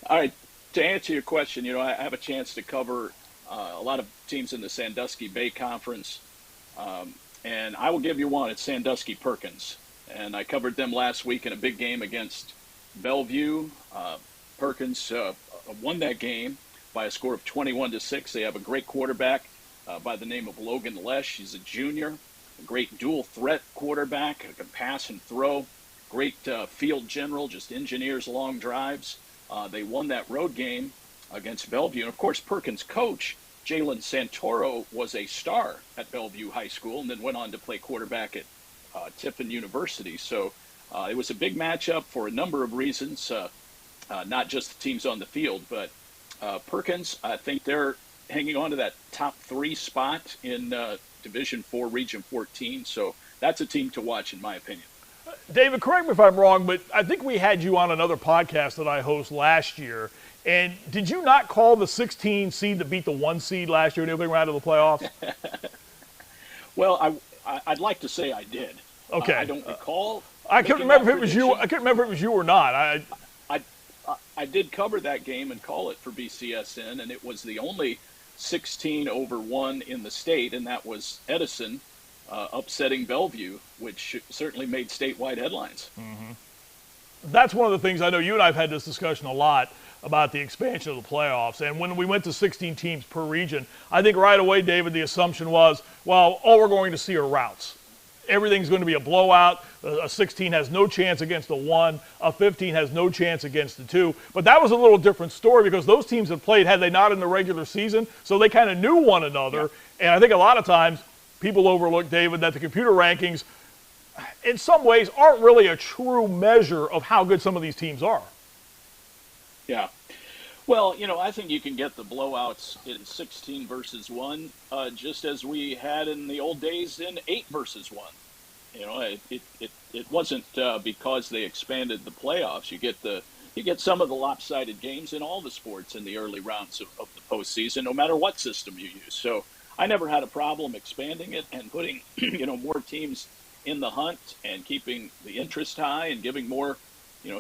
All right, to answer your question, I have a chance to cover a lot of teams in the Sandusky Bay Conference, and I will give you one. It's Sandusky Perkins, and I covered them last week in a big game against Bellevue. Perkins won that game by a score of 21-6. They have a great quarterback by the name of Logan Lesh. He's a junior, a great dual threat quarterback who can pass and throw. Great field general, just engineers long drives. They won that road game against Bellevue. And, of course, Perkins' coach, Jalen Santoro, was a star at Bellevue High School and then went on to play quarterback at Tiffin University. So it was a big matchup for a number of reasons, not just the teams on the field. But Perkins, I think they're hanging on to that top 3 spot in Division 4, Region 14. So that's a team to watch, in my opinion. David, correct me if I'm wrong, but I think we had you on another podcast that I host last year. And did you not call the 16 seed that beat the 1 seed last year in the opening round of the playoffs? Well, I'd like to say I did. Okay. I don't recall. I couldn't remember if it was you. I couldn't remember if it was you or not. I did cover that game and call it for BCSN, and it was the only 16-1 in the state, and that was Edison upsetting Bellevue, which certainly made statewide headlines. Mm-hmm. That's one of the things I know you and I have had this discussion a lot about the expansion of the playoffs. And when we went to 16 teams per region, I think right away, David, the assumption was, well, all we're going to see are routes. Everything's going to be a blowout. A 16 has no chance against a 1. A 15 has no chance against a 2. But that was a little different story because those teams had played, had they not in the regular season, so they kind of knew one another. Yeah. And I think a lot of times people overlook, David, that the computer rankings in some ways aren't really a true measure of how good some of these teams are. Yeah. Well, I think you can get the blowouts in 16 versus 1, just as we had in the old days in 8 versus 1. It wasn't because they expanded the playoffs. You get some of the lopsided games in all the sports in the early rounds of the postseason, no matter what system you use. So I never had a problem expanding it and putting more teams in the hunt and keeping the interest high and giving more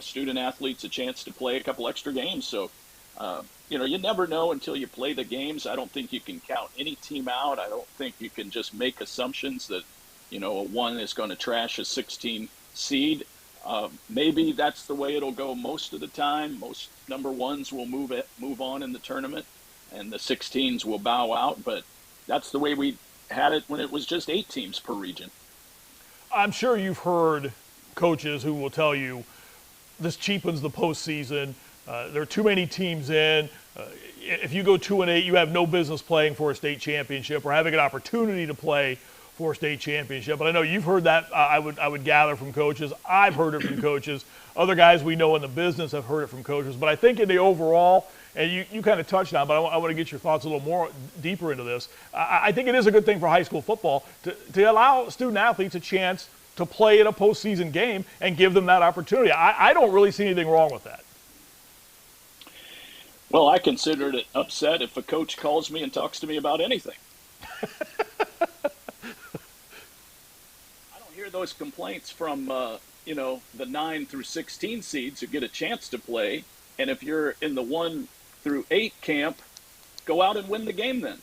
student athletes a chance to play a couple extra games. So, you never know until you play the games. I don't think you can count any team out. I don't think you can just make assumptions that, a 1 is going to trash a 16 seed. Maybe that's the way it'll go most of the time. Most number 1s will move on in the tournament, and the 16s will bow out. But that's the way we had it when it was just 8 teams per region. I'm sure you've heard coaches who will tell you this cheapens the postseason. There are too many teams in. If you go 2-8, you have no business playing for a state championship or having an opportunity to play for a state championship. But I know you've heard that. I would gather from coaches. I've heard it from coaches. Other guys we know in the business have heard it from coaches. But I think in the overall, and you kind of touched on, but I want to get your thoughts a little more deeper into this. I think it is a good thing for high school football to allow student athletes a chance to play in a postseason game and give them that opportunity. I don't really see anything wrong with that. Well, I consider it upset if a coach calls me and talks to me about anything. I don't hear those complaints from, the 9 through 16 seeds who get a chance to play. And if you're in the 1 through 8 camp, go out and win the game then.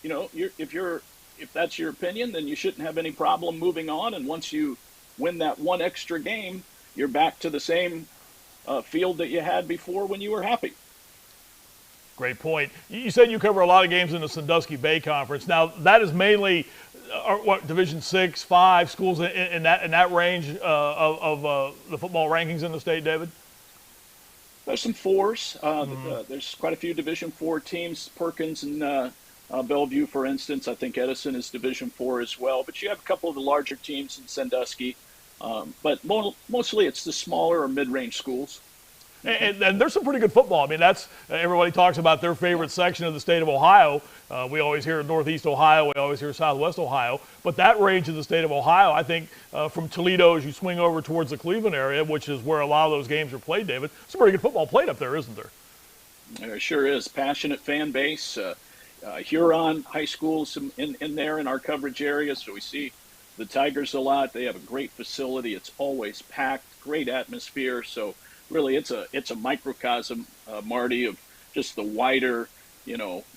If that's your opinion, then you shouldn't have any problem moving on. And once you win that 1 extra game, you're back to the same field that you had before when you were happy. Great point. You said you cover a lot of games in the Sandusky Bay Conference. Now, that is mainly Division 6, 5 schools in that range of the football rankings in the state, David? There's some fours. There's quite a few Division 4 teams, Perkins and Bellevue, for instance. I think Edison is Division 4 as well. But you have a couple of the larger teams in Sandusky. But mostly it's the smaller or mid-range schools. And there's some pretty good football. I mean, that's everybody talks about their favorite section of the state of Ohio. We always hear Northeast Ohio. We always hear Southwest Ohio. But that range of the state of Ohio, I think, from Toledo as you swing over towards the Cleveland area, which is where a lot of those games are played, David, some pretty good football played up there, isn't there? There sure is. Passionate fan base. Huron High School's in there in our coverage area, so we see the Tigers a lot. They have a great facility. It's always packed, great atmosphere. So really, it's a microcosm, Marty, of just the wider,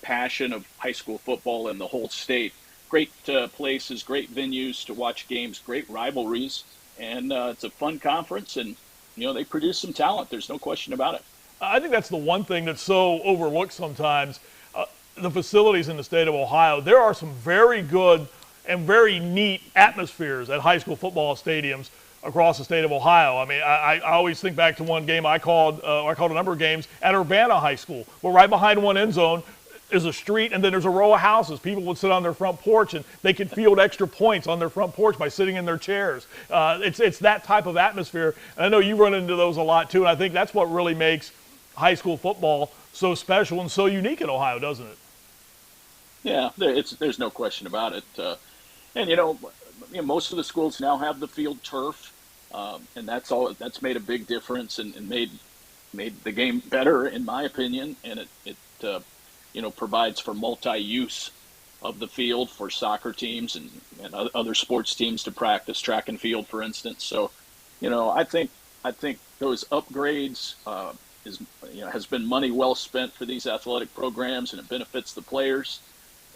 passion of high school football in the whole state. Great places, great venues to watch games, great rivalries, and it's a fun conference. And they produce some talent. There's no question about it. I think that's the one thing that's so overlooked sometimes. The facilities in the state of Ohio. There are some very good and very neat atmospheres at high school football stadiums across the state of Ohio. I mean, I always think back to one game I called a number of games at Urbana High School, where right behind one end zone is a street, and then there's a row of houses. People would sit on their front porch, and they could field extra points on their front porch by sitting in their chairs. It's that type of atmosphere, and I know you run into those a lot too, and I think that's what really makes high school football so special and so unique in Ohio, doesn't it? Yeah, there's no question about it. And most of the schools now have the field turf, and that's made a big difference and made the game better, in my opinion. And it provides for multi-use of the field for soccer teams and other sports teams to practice, track and field, for instance. So, I think those upgrades has been money well spent for these athletic programs, and it benefits the players.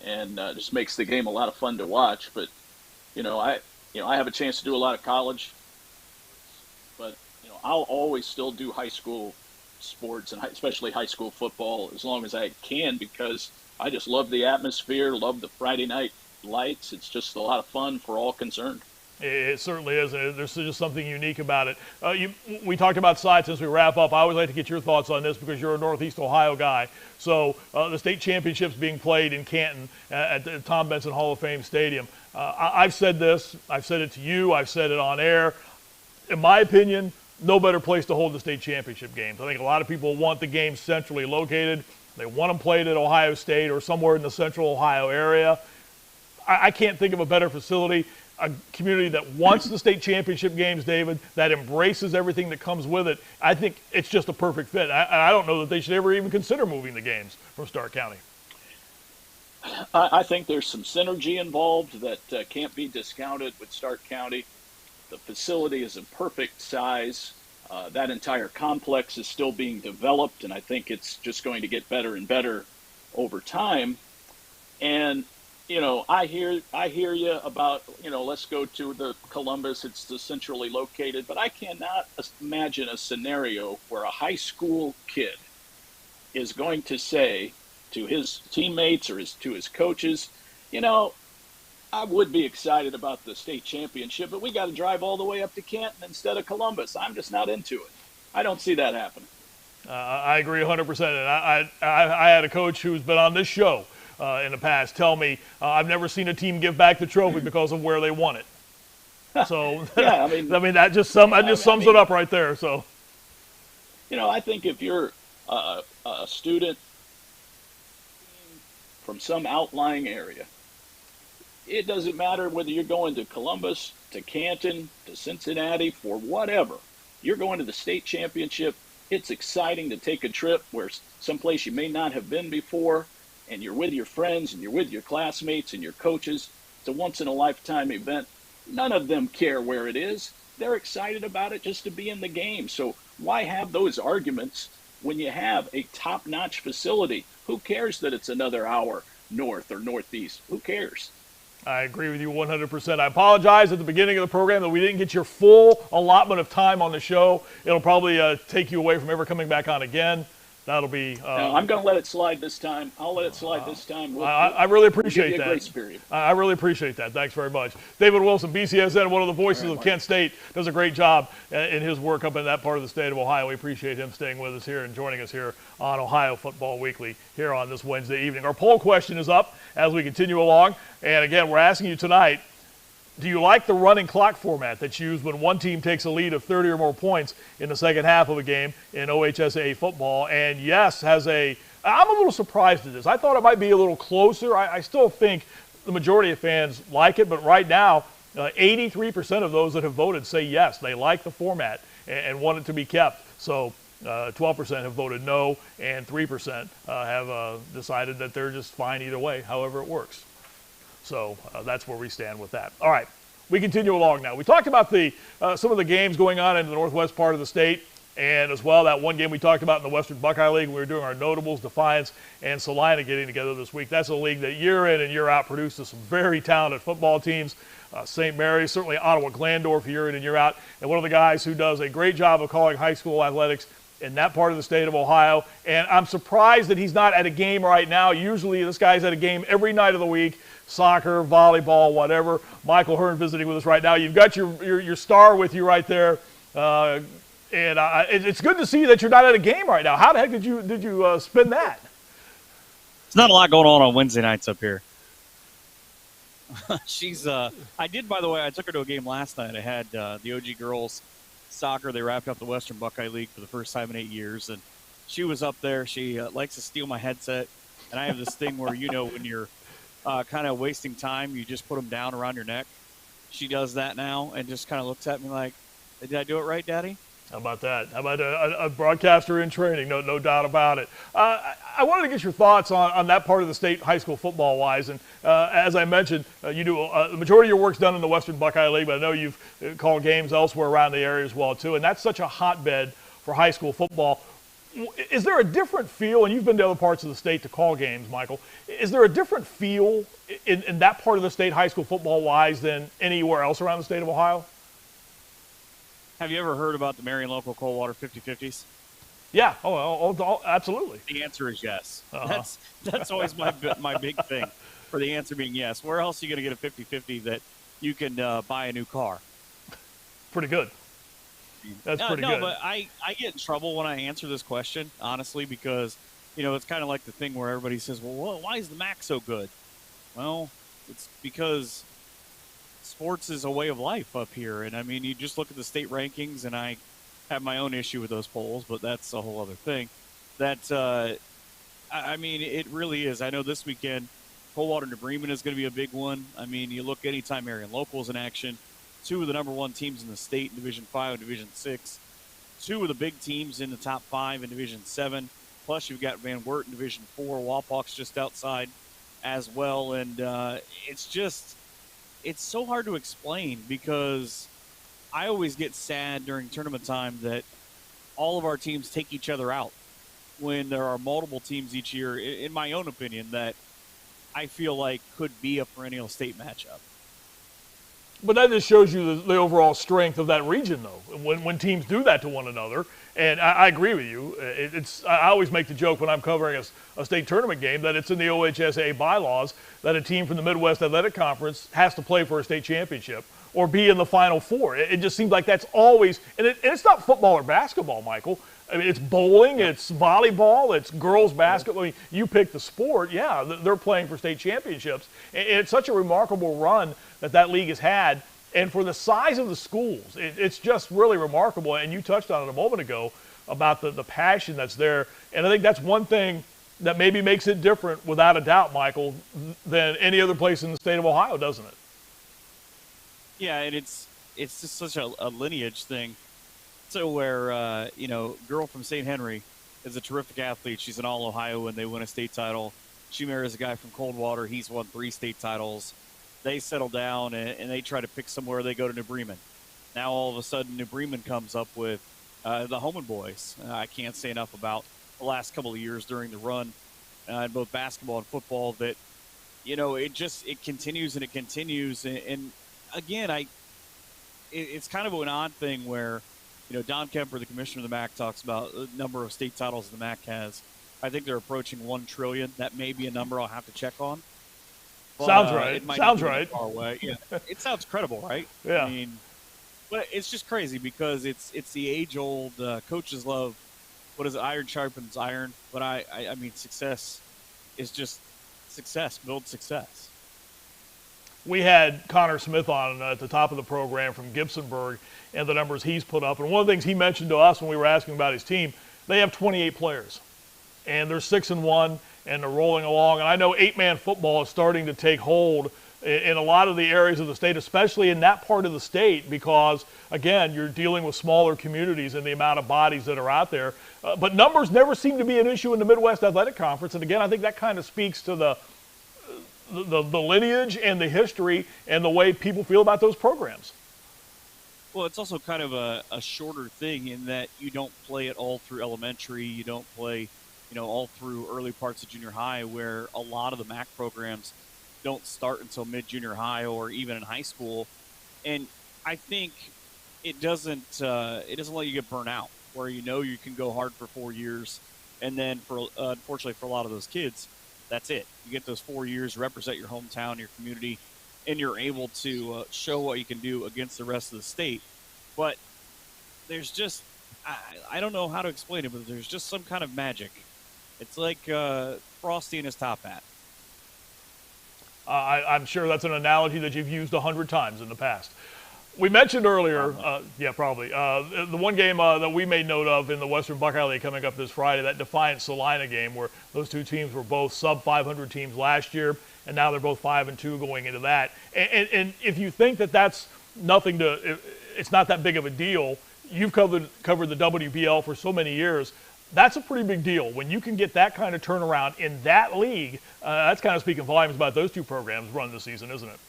And just makes the game a lot of fun to watch. But I have a chance to do a lot of college, but I'll always still do high school sports and especially high school football as long as I can, because I just love the atmosphere, love the Friday night lights. It's just a lot of fun for all concerned. It certainly is. There's just something unique about it. We talked about sides as we wrap up. I always like to get your thoughts on this because you're a Northeast Ohio guy. So the state championship's being played in Canton at the Tom Benson Hall of Fame Stadium. I've said this. I've said it to you. I've said it on air. In my opinion, no better place to hold the state championship games. I think a lot of people want the games centrally located. They want them played at Ohio State or somewhere in the central Ohio area. I can't think of a better facility. A community that wants the state championship games, David, that embraces everything that comes with it. I think it's just a perfect fit. I don't know that they should ever even consider moving the games from Stark County. I think there's some synergy involved that can't be discounted with Stark County. The facility is a perfect size. That entire complex is still being developed, and I think it's just going to get better and better over time. And I hear you about, let's go to the Columbus. It's the centrally located, but I cannot imagine a scenario where a high school kid is going to say to his teammates or to his coaches, I would be excited about the state championship, but we got to drive all the way up to Canton instead of Columbus. I'm just not into it. I don't see that happening. I agree 100%. And I had a coach who's been on this show in the past tell me I've never seen a team give back the trophy because of where they won it. So yeah, I mean that just sums it up right there. So I think if you're a student from some outlying area, it doesn't matter whether you're going to Columbus, to Canton, to Cincinnati, for whatever. You're going to the state championship. It's exciting to take a trip where someplace you may not have been before, and you're with your friends and you're with your classmates and your coaches. It's a once-in-a-lifetime event. None of them care where it is. They're excited about it just to be in the game. So why have those arguments when you have a top-notch facility? Who cares that it's another hour north or northeast? Who cares? I agree with you 100%. I apologize at the beginning of the program that we didn't get your full allotment of time on the show. It'll probably take you away from ever coming back on again. that'll be. No, I'm going to let it slide this time. I'll let it slide this time. I really appreciate we'll give you that. a grace period. I really appreciate that. Thanks very much. David Wilson, BCSN, one of the voices of Kent State, does a great job in his work up in that part of the state of Ohio. We appreciate him staying with us here and joining us here on Ohio Football Weekly here on this Wednesday evening. Our poll question is up as we continue along. And again, we're asking you tonight, do you like the running clock format that's used when one team takes a lead of 30 or more points in the second half of a game in OHSAA football? And yes, I'm a little surprised at this. I thought it might be a little closer. I still think the majority of fans like it, but right now, 83% of those that have voted say yes, they like the format and want it to be kept. So 12% have voted no, and 3% have decided that they're just fine either way, however it works. So that's where we stand with that. All right, we continue along now. We talked about some of the games going on in the northwest part of the state, and as well that one game we talked about in the Western Buckeye League. We were doing our notables, Defiance, and Salina getting together this week. That's a league that year in and year out produces some very talented football teams. St. Mary's, certainly Ottawa Glandorf year in and year out, and one of the guys who does a great job of calling high school athletics in that part of the state of Ohio. And I'm surprised that he's not at a game right now. Usually this guy's at a game every night of the week. Soccer, volleyball, whatever. Michael Hirn visiting with us right now. You've got your star with you right there, and it's good to see that you're not at a game right now. How the heck did you spin that? There's not a lot going on Wednesday nights up here. I did, by the way. I took her to a game last night. I had the OG girls soccer. They wrapped up the Western Buckeye League for the first time in 8 years, and she was up there. She likes to steal my headset, and I have this thing where when you're kind of wasting time, you just put them down around your neck. She does that now and just kind of looks at me like, did I do it right, Daddy? How about that? How about a broadcaster in training? No doubt about it. I wanted to get your thoughts on that part of the state high school football-wise. And as I mentioned, you do the majority of your work's done in the Western Buckeye League, but I know you've called games elsewhere around the area as well, too. And that's such a hotbed for high school football. Is there a different feel, and you've been to other parts of the state to call games, Michael, is there a different feel in that part of the state high school football-wise than anywhere else around the state of Ohio? Have you ever heard about the Marion Local Coldwater 50-50s? Yeah, absolutely. The answer is yes. That's always my big thing, for the answer being yes. Where else are you going to get a 50-50 that you can buy a new car? Pretty good. That's pretty good. No, but I get in trouble when I answer this question, honestly, because, it's kind of like the thing where everybody says, well, why is the MAC so good? Well, it's because sports is a way of life up here. And, I mean, you just look at the state rankings, and I have my own issue with those polls, but that's a whole other thing. I mean, it really is. I know this weekend, Coldwater New Bremen is going to be a big one. I mean, you look anytime Marion Local is in action. Two of the number one teams in the state in Division 5 and Division 6. Two of the big teams in the top 5 in Division 7. Plus, you've got Van Wert in Division 4. Wapauck's just outside as well. And it's so hard to explain because I always get sad during tournament time that all of our teams take each other out when there are multiple teams each year, in my own opinion, that I feel like could be a perennial state matchup. But that just shows you the overall strength of that region, though, when teams do that to one another. And I agree with you. I always make the joke when I'm covering a state tournament game that it's in the OHSAA bylaws that a team from the Midwest Athletic Conference has to play for a state championship or be in the Final Four. It just seems like that's always – and it's not football or basketball, Michael. I mean, it's bowling, it's volleyball, it's girls basketball. I mean, you pick the sport, yeah, they're playing for state championships. And it's such a remarkable run that league has had. And for the size of the schools, it's just really remarkable. And you touched on it a moment ago about the passion that's there. And I think that's one thing that maybe makes it different, without a doubt, Michael, than any other place in the state of Ohio, doesn't it? Yeah, and it's just such a lineage thing. So where, girl from St. Henry is a terrific athlete. She's an All-Ohio and they win a state title. She marries a guy from Coldwater. He's won 3 state titles. They settle down and they try to pick somewhere. They go to New Bremen. Now all of a sudden New Bremen comes up with the Homan boys. I can't say enough about the last couple of years during the run in both basketball and football that, it continues and it continues. And again, it's kind of an odd thing where Don Kemper, the commissioner of the MAC, talks about the number of state titles the MAC has. I think they're approaching 1 trillion. That may be a number I'll have to check on. But, sounds right. It might sounds not be right. that far away. Yeah, it sounds credible, right? Yeah. I mean, but it's just crazy because it's the age-old coaches love. What is it? Iron sharpens iron. But I mean, success is just success. Build success. We had Connor Smith on at the top of the program from Gibsonburg and the numbers he's put up. And one of the things he mentioned to us when we were asking about his team, they have 28 players. And they're 6-1, and they're rolling along. And I know 8-man football is starting to take hold in a lot of the areas of the state, especially in that part of the state, because, again, you're dealing with smaller communities and the amount of bodies that are out there. But numbers never seem to be an issue in the Midwest Athletic Conference. And, again, I think that kind of speaks to the lineage and the history and the way people feel about those programs. Well, it's also kind of a shorter thing in that you don't play it all through elementary. You don't play, all through early parts of junior high, where a lot of the MAC programs don't start until mid-junior high or even in high school. And I think it doesn't let you get burnt out, where you can go hard for 4 years, and then unfortunately for a lot of those kids, that's it. You get those 4 years, represent your hometown, your community, and you're able to show what you can do against the rest of the state. But there's just, I don't know how to explain it, but there's just some kind of magic. It's like Frosty and his top hat. I'm sure that's an analogy that you've used 100 times in the past. We mentioned earlier, probably, the one game that we made note of in the Western Buckeye League coming up this Friday, that Defiant-Salina game, where those two teams were both sub-500 teams last year, and now they're both 5-2 going into that. And if you think that that's nothing it's not that big of a deal, you've covered the WBL for so many years, that's a pretty big deal. When you can get that kind of turnaround in that league, that's kind of speaking volumes about those two programs run this season, isn't it?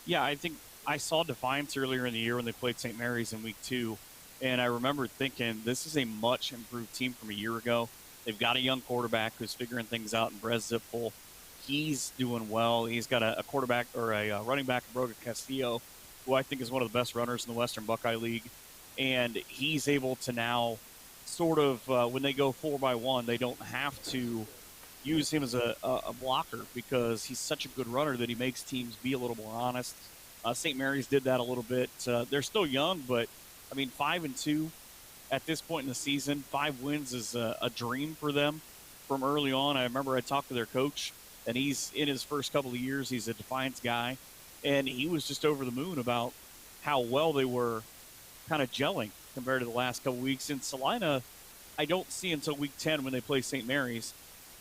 Yeah, I think I saw Defiance earlier in the year when they played St. Mary's in week 2, and I remember thinking this is a much improved team from a year ago. They've got a young quarterback who's figuring things out in Brez Zipfel. He's doing well. He's got a quarterback or a running back, Broga Castillo, who I think is one of the best runners in the Western Buckeye League. And he's able to now sort of, when they go 4-by-1, they don't have to use him as a blocker because he's such a good runner that he makes teams be a little more honest. St. Mary's did that a little bit. They're still young, but, 5-2 at this point in the season. 5 wins is a dream for them from early on. I remember I talked to their coach, and he's in his first couple of years. He's a Defiance guy, and he was just over the moon about how well they were kind of gelling compared to the last couple of weeks. In Salina, I don't see until week 10 when they play St. Mary's,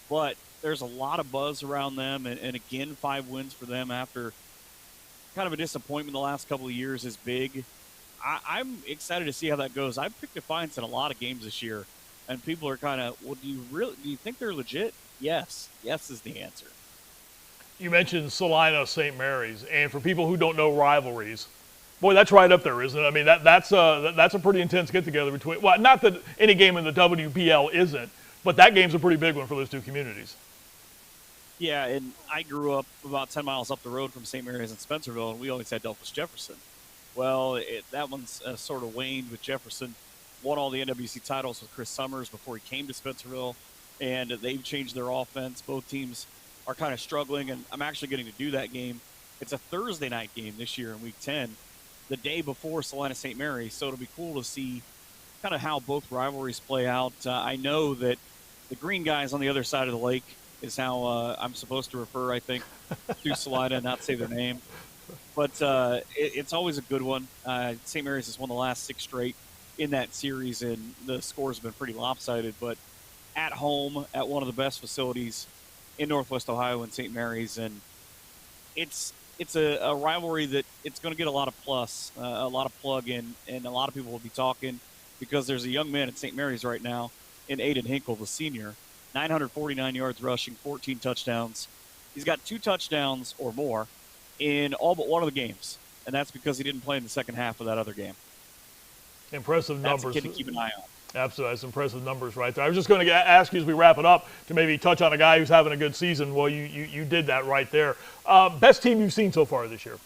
but there's a lot of buzz around them, and again, 5 wins for them after kind of a disappointment the last couple of years is big. I'm excited to see how that goes. I've picked Defiance in a lot of games this year, and people are kind of, well, do you think they're legit? Yes. Yes is the answer. You mentioned Salina, St. Mary's, and for people who don't know rivalries, boy, that's right up there, isn't it? I mean, that's a pretty intense get-together between, well, not that any game in the WBL isn't, but that game's a pretty big one for those two communities. Yeah, and I grew up about 10 miles up the road from St. Mary's in Spencerville, and we always had Delphus Jefferson. Well, that one's sort of waned with Jefferson. Won all the NWC titles with Chris Summers before he came to Spencerville, and they've changed their offense. Both teams are kind of struggling, and I'm actually getting to do that game. It's a Thursday night game this year in Week 10, the day before Salina St. Mary's, so it'll be cool to see kind of how both rivalries play out. I know that the green guys on the other side of the lake is how I'm supposed to refer, I think, to Salina and not say their name. But it's always a good one. St. Mary's has won the last 6 straight in that series, and the scores have been pretty lopsided. But at home, at one of the best facilities in Northwest Ohio in St. Mary's, and it's a rivalry that it's going to get a lot of plus, a lot of plug-in, and a lot of people will be talking because there's a young man at St. Mary's right now in Aiden Hinkle, the senior, 949 yards rushing, 14 touchdowns. He's got 2 touchdowns or more in all but one of the games, and that's because he didn't play in the second half of that other game. Impressive numbers. That's a kid to keep an eye on. Absolutely. That's impressive numbers right there. I was just going to ask you as we wrap it up to maybe touch on a guy who's having a good season. Well, you did that right there. Best team you've seen so far this year?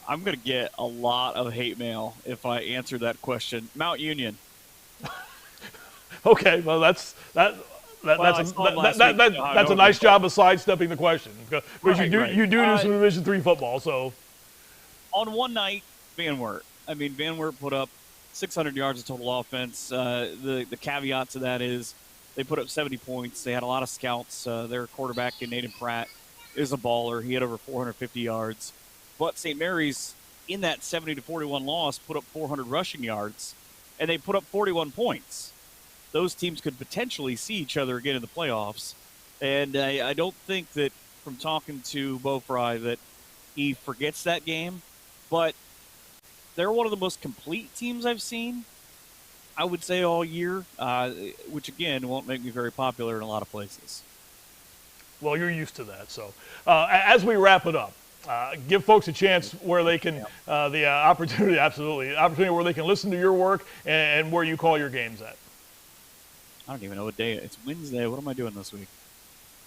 I'm going to get a lot of hate mail if I answer that question. Mount Union. Okay, well that's a nice job of sidestepping the question because you do do some Division III football. So on one night, Van Wert. I mean, Van Wert put up 600 yards of total offense. The caveat to that is they put up 70 points. They had a lot of scouts. Their quarterback, Nathan Pratt, is a baller. He had over 450 yards. But St. Mary's, in that 70-41 loss, put up 400 rushing yards, and they put up 41 points. Those teams could potentially see each other again in the playoffs. And I don't think that from talking to Beau Fry that he forgets that game. But they're one of the most complete teams I've seen, I would say, all year, which, again, won't make me very popular in a lot of places. Well, you're used to that. So as we wrap it up, give folks a chance where they can, the opportunity, absolutely, opportunity where they can listen to your work and where you call your games at. I don't even know what day. It's Wednesday. What am I doing this week?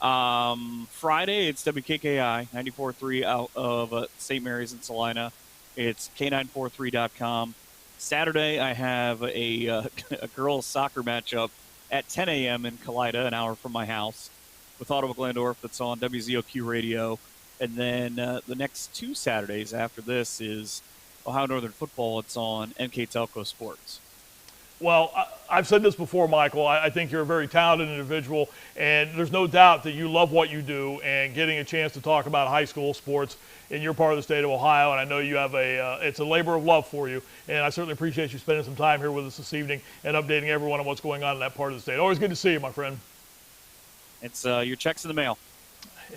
Friday, it's WKKI 94.3 out of St. Mary's in Salina. It's K943.com. Saturday, I have a girls' soccer matchup at 10 a.m. in Kalida, an hour from my house, with Ottawa Glandorf. That's on WZOQ Radio. And then the next 2 Saturdays after this is Ohio Northern Football. It's on MK Telco Sports. Well, I've said this before, Michael. I think you're a very talented individual, and there's no doubt that you love what you do, and getting a chance to talk about high school sports in your part of the state of Ohio, and I know you have it's a labor of love for you, and I certainly appreciate you spending some time here with us this evening and updating everyone on what's going on in that part of the state. Always good to see you, my friend. It's your check's in the mail.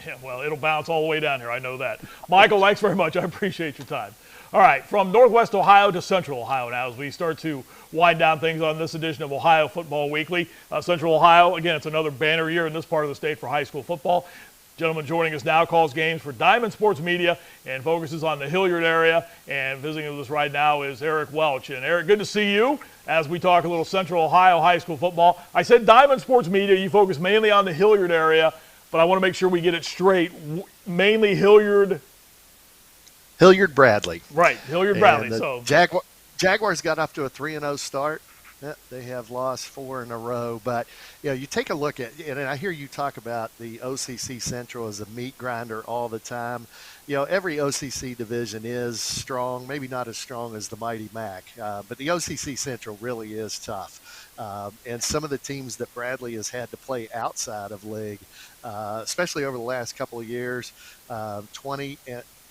Yeah, well, it'll bounce all the way down here. I know that. Michael, thanks very much. I appreciate your time. All right, from Northwest Ohio to Central Ohio now as we start to wind down things on this edition of Ohio Football Weekly. Central Ohio, again, it's another banner year in this part of the state for high school football. Gentleman joining us now calls games for Diamond Sports Media and focuses on the Hilliard area. And visiting with us right now is Eric Welch. And Eric, good to see you as we talk a little Central Ohio high school football. I said Diamond Sports Media, you focus mainly on the Hilliard area, but I want to make sure we get it straight. Mainly Hilliard Bradley. Right, Hilliard Bradley. So Jaguars got off to a 3-0 start. They have lost 4 in a row, but you take a look at, and I hear you talk about the OCC Central as a meat grinder all the time. Every OCC division is strong, maybe not as strong as the mighty MAC, but the OCC Central really is tough. And some of the teams that Bradley has had to play outside of league, especially over the last couple of years,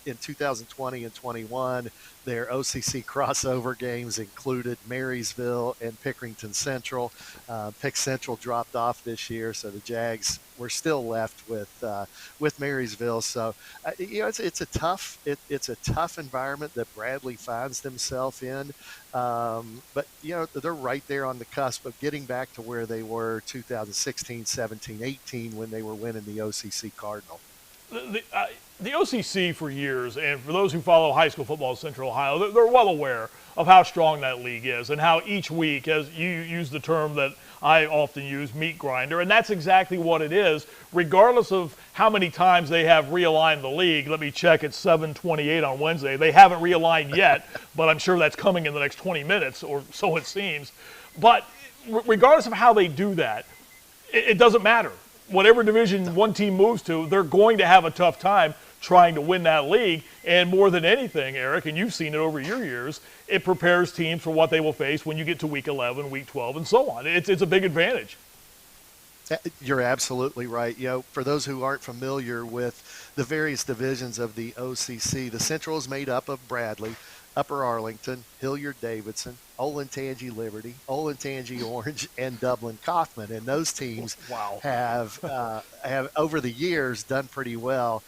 in 2020 and 21, their OCC crossover games included Marysville and Pickerington Central. Pick Central dropped off this year, so the Jags were still left with Marysville. So, it's a tough environment that Bradley finds themselves in. But they're right there on the cusp of getting back to where they were 2016, 17, 18 when they were winning the OCC Cardinal. The OCC for years, and for those who follow high school football in Central Ohio, they're well aware of how strong that league is and how each week, as you use the term that I often use, meat grinder, and that's exactly what it is, regardless of how many times they have realigned the league. Let me check, it's 7:28 on Wednesday. They haven't realigned yet, but I'm sure that's coming in the next 20 minutes, or so it seems. But regardless of how they do that, it doesn't matter. Whatever division one team moves to, they're going to have a tough time trying to win that league. And more than anything, Eric, and you've seen it over your years, it prepares teams for what they will face when you get to week 11, week 12, and so on. It's a big advantage. You're absolutely right. For those who aren't familiar with the various divisions of the OCC, the Central is made up of Bradley, Upper Arlington, Hilliard-Davidson, Olentangy Liberty, Olentangy Orange, and Dublin Kaufman. And those teams have over the years done pretty well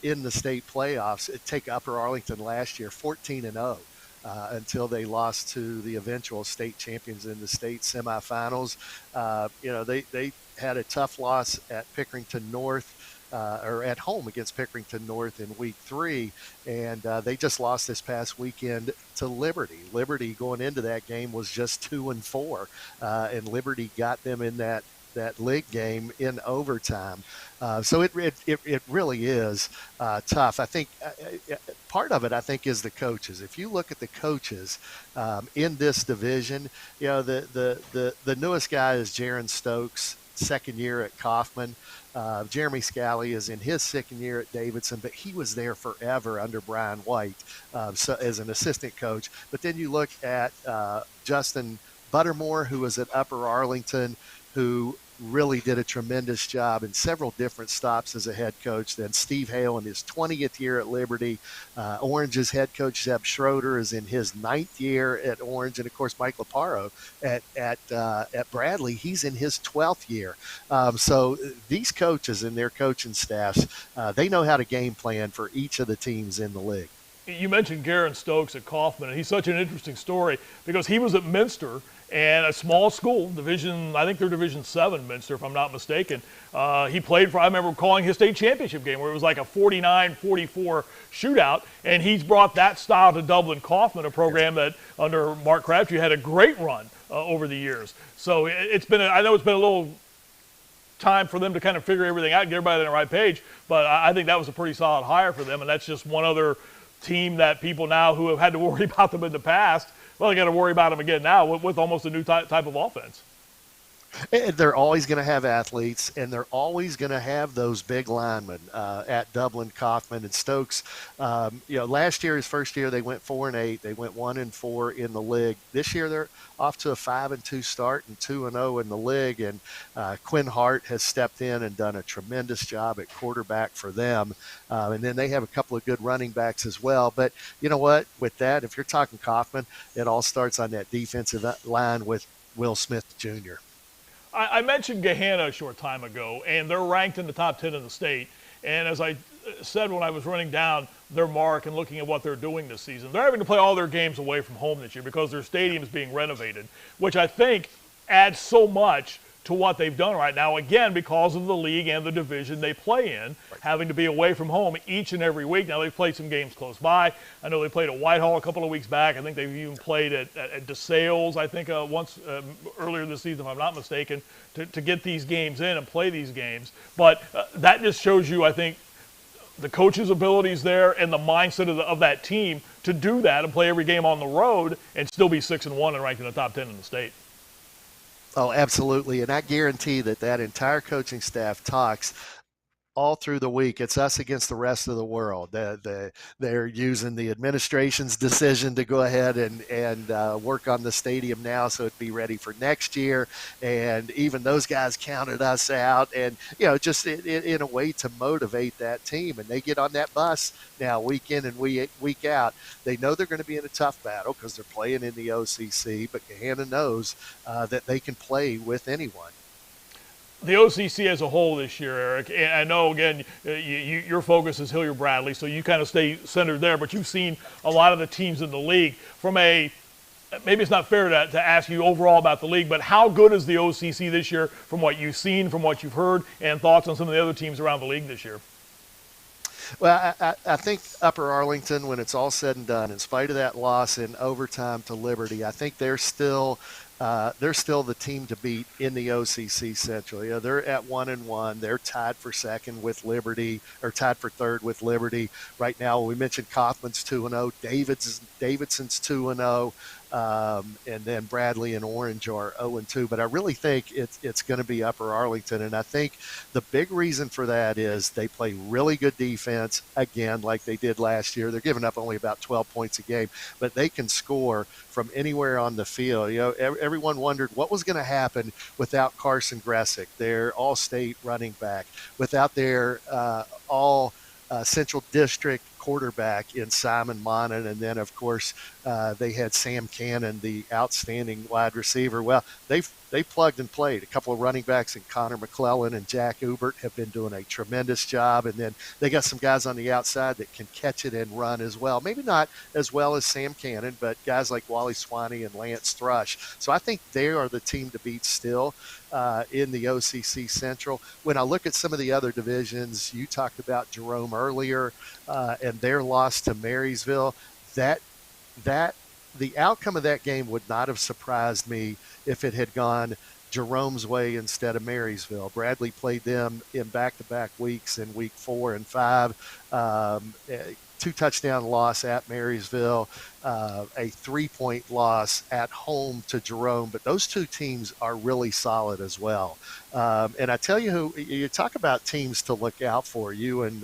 in the state playoffs. Take Upper Arlington last year, 14-0. Until they lost to the eventual state champions in the state semifinals. They had a tough loss at Pickerington North, or at home against Pickerington North in week 3, and they just lost this past weekend to Liberty. Liberty going into that game was just 2-4, and Liberty got them in that that league game in overtime. So it really is tough. I think part of it, I think, is the coaches. If you look at the coaches in this division, the newest guy is Jaron Stokes, second year at Kaufman. Jeremy Scally is in his second year at Davidson, but he was there forever under Brian White so as an assistant coach. But then you look at Justin Buttermore, who was at Upper Arlington, who really did a tremendous job in several different stops as a head coach. Then Steve Hale in his 20th year at Liberty. Orange's head coach Zeb Schroeder is in his 9th year at Orange, and of course Mike Laparo at Bradley, he's in his 12th year. So these coaches and their coaching staffs, they know how to game plan for each of the teams in the league. You mentioned Garen Stokes at Kaufman, and he's such an interesting story because he was at Minster, and a small school, I think they're Division 7, Minster, if I'm not mistaken. He played for, I remember calling his state championship game where it was like a 49-44 shootout, and he's brought that style to Dublin Kaufman, a program that under Mark Crabtree had a great run over the years. So I know it's been a little time for them to kind of figure everything out and get everybody on the right page, but I think that was a pretty solid hire for them, and that's just one other team that people now who have had to worry about them in the past, well, they got to worry about them again now with almost a new type of offense. And they're always going to have athletes, and they're always going to have those big linemen at Dublin, Kaufman, and Stokes. Last year, his first year, they went 4-8. They went 1-4 in the league. This year, they're off to a 5-2 start and 2-0 in the league. And Quinn Hart has stepped in and done a tremendous job at quarterback for them. And then they have a couple of good running backs as well. But you know what? With that, if you're talking Kaufman, it all starts on that defensive line with Will Smith Jr. I mentioned Gahanna a short time ago, and they're ranked in the top 10 in the state. And as I said when I was running down their mark and looking at what they're doing this season, they're having to play all their games away from home this year because their stadium is being renovated, which I think adds so much to what they've done right now, again, because of the league and the division they play in, having to be away from home each and every week. Now, they've played some games close by. I know they played at Whitehall a couple of weeks back. I think they've even played at DeSales, I think, once earlier this season, if I'm not mistaken, to get these games in and play these games. But that just shows you, I think, the coach's abilities there and the mindset of that team to do that and play every game on the road and still be 6-1 and ranked in the top 10 in the state. Oh, absolutely. And I guarantee that entire coaching staff talks all through the week. It's us against the rest of the world. They're using the administration's decision to go ahead and work on the stadium now so it'd be ready for next year. And even those guys counted us out. And, just in a way to motivate that team. And they get on that bus now week in and week out. They know they're going to be in a tough battle because they're playing in the OCC, but Gahanna knows that they can play with anyone. The OCC as a whole this year, Eric, and I know, again, your focus is Hilliard-Bradley, so you kind of stay centered there, but you've seen a lot of the teams in the league. Maybe it's not fair to ask you overall about the league, but how good is the OCC this year from what you've seen, from what you've heard, and thoughts on some of the other teams around the league this year? Well, I think Upper Arlington, when it's all said and done, in spite of that loss in overtime to Liberty, I think they're still the team to beat in the OCC Central. They're at 1-1. They're tied for second with Liberty, or tied for third with Liberty. Right now, we mentioned Kaufman's 2-0. Davidson's 2-0. And then Bradley and Orange are 0-2. But I really think it's going to be Upper Arlington. And I think the big reason for that is they play really good defense, again, like they did last year. They're giving up only about 12 points a game, but they can score from anywhere on the field. Everyone wondered what was going to happen without Carson Gressick, their all-state running back, without their Central District quarterback in Simon Monin, and then of course they had Sam Cannon, the outstanding wide receiver. Well, they plugged and played. A couple of running backs in Connor McClellan and Jack Ubert have been doing a tremendous job, and then they got some guys on the outside that can catch it and run as well. Maybe not as well as Sam Cannon, but guys like Wally Swanee and Lance Thrush. So I think they are the team to beat still in the OCC Central. When I look at some of the other divisions, you talked about Jerome earlier and their loss to Marysville. That the outcome of that game would not have surprised me if it had gone Jerome's way instead of Marysville. Bradley played them in back-to-back weeks in week 4 and 5. 2 touchdown loss at Marysville, a 3-point loss at home to Jerome. But those 2 teams are really solid as well. And I tell you you talk about teams to look out for. You and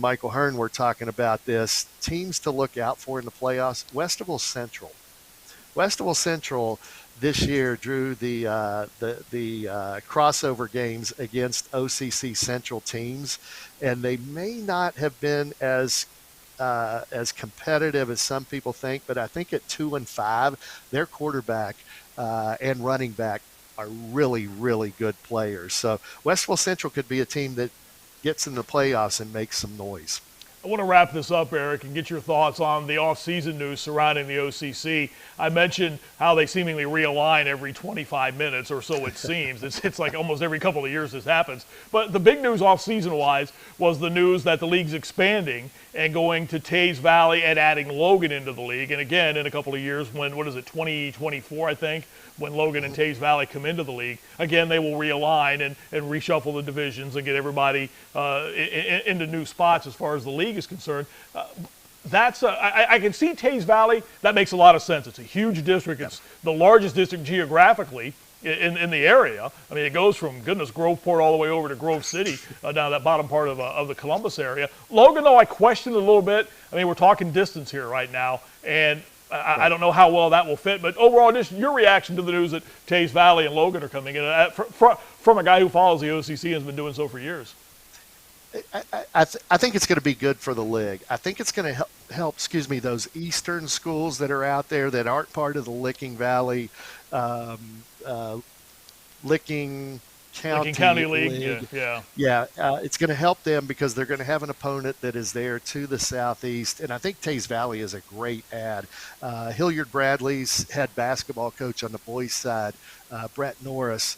Michael Hirn were talking about this. Teams to look out for in the playoffs. Westville Central. Westville Central this year drew the crossover games against OCC Central teams, and they may not have been as competitive as some people think. But I think at 2 and 5, their quarterback and running back are really, really good players. So Westville Central could be a team that gets in the playoffs and makes some noise. I want to wrap this up, Eric, and get your thoughts on the off-season news surrounding the OCC. I mentioned how they seemingly realign every 25 minutes or so, it seems. It's like almost every couple of years this happens. But the big news off-season-wise was the news that the league's expanding and going to Tays Valley and adding Logan into the league. And again, in a couple of years, when, 2024, I think, when Logan and Tays Valley come into the league, again, they will realign and reshuffle the divisions and get everybody into new spots as far as the league is concerned. I can see Tays Valley. That makes a lot of sense. It's a huge district. It's the largest district geographically in the area. I mean, it goes from, Groveport all the way over to Grove City, down that bottom part of the Columbus area. Logan, though, I question it a little bit. I mean, we're talking distance here right now, and I don't know how well that will fit. But overall, just your reaction to the news that Tays Valley and Logan are coming in from a guy who follows the OCC and has been doing so for years. I think it's going to be good for the league. I think it's going to help those eastern schools that are out there that aren't part of the Licking Valley, Licking County League. Yeah. It's going to help them because they're going to have an opponent that is there to the southeast. And I think Tays Valley is a great add. Hilliard Bradley's head basketball coach on the boys' side, Brett Norris,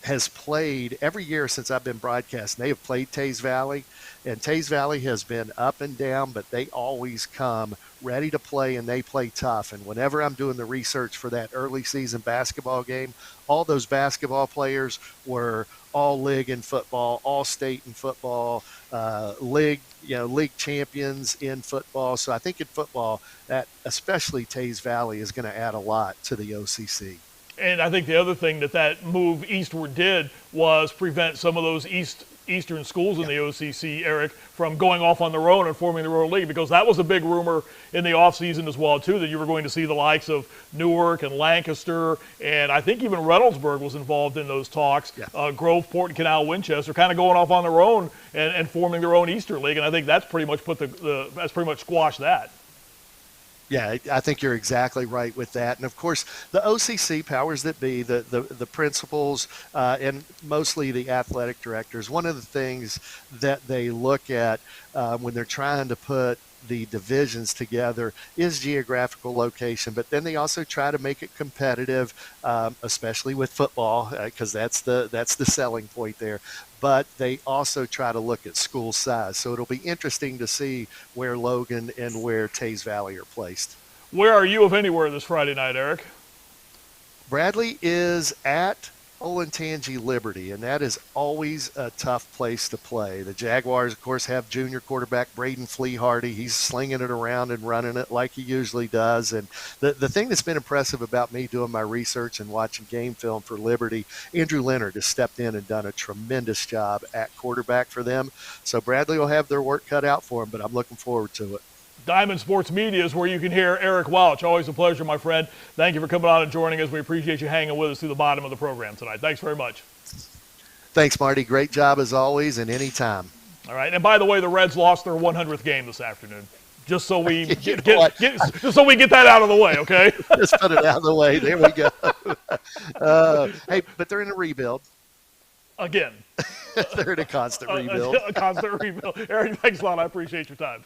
has played every year since I've been broadcasting. They have played Tays Valley, and Tays Valley has been up and down, but they always come ready to play, and they play tough. And whenever I'm doing the research for that early season basketball game, all those basketball players were all league in football, all state in football, league champions in football. So I think in football, that especially Tays Valley is going to add a lot to the OCC. And I think the other thing that move eastward did was prevent some of those eastern schools in the OCC, Eric, from going off on their own and forming their own league, because that was a big rumor in the offseason as well, too, that you were going to see the likes of Newark and Lancaster, and I think even Reynoldsburg was involved in those talks. Groveport and Canal Winchester kind of going off on their own and forming their own Eastern League, and I think that's pretty much that's pretty much squashed that. Yeah, I think you're exactly right with that. And, of course, the OCC powers that be, the principals, and mostly the athletic directors, one of the things that they look at when they're trying to put the divisions together is geographical location, but then they also try to make it competitive, especially with football, because that's the selling point there. But they also try to look at school size. So it'll be interesting to see where Logan and where Tays Valley are placed. Where are you, if anywhere, this Friday night, Eric? Bradley is at Olentangy Liberty, and that is always a tough place to play. The Jaguars, of course, have junior quarterback Braden Fleehardy. He's slinging it around and running it like he usually does. And the thing that's been impressive about me doing my research and watching game film for Liberty, Andrew Leonard has stepped in and done a tremendous job at quarterback for them. So Bradley will have their work cut out for him, but I'm looking forward to it. Diamond Sports Media is where you can hear Eric Welch. Always a pleasure, my friend. Thank you for coming on and joining us. We appreciate you hanging with us through the bottom of the program tonight. Thanks very much. Thanks, Marty. Great job as always, and anytime. All right. And by the way, the Reds lost their 100th game this afternoon. Just so we just so we get that out of the way, okay? Just put it out of the way. There we go. Hey, but they're in a rebuild. Again. They're in a constant rebuild. A constant rebuild. Eric, thanks a lot. I appreciate your time.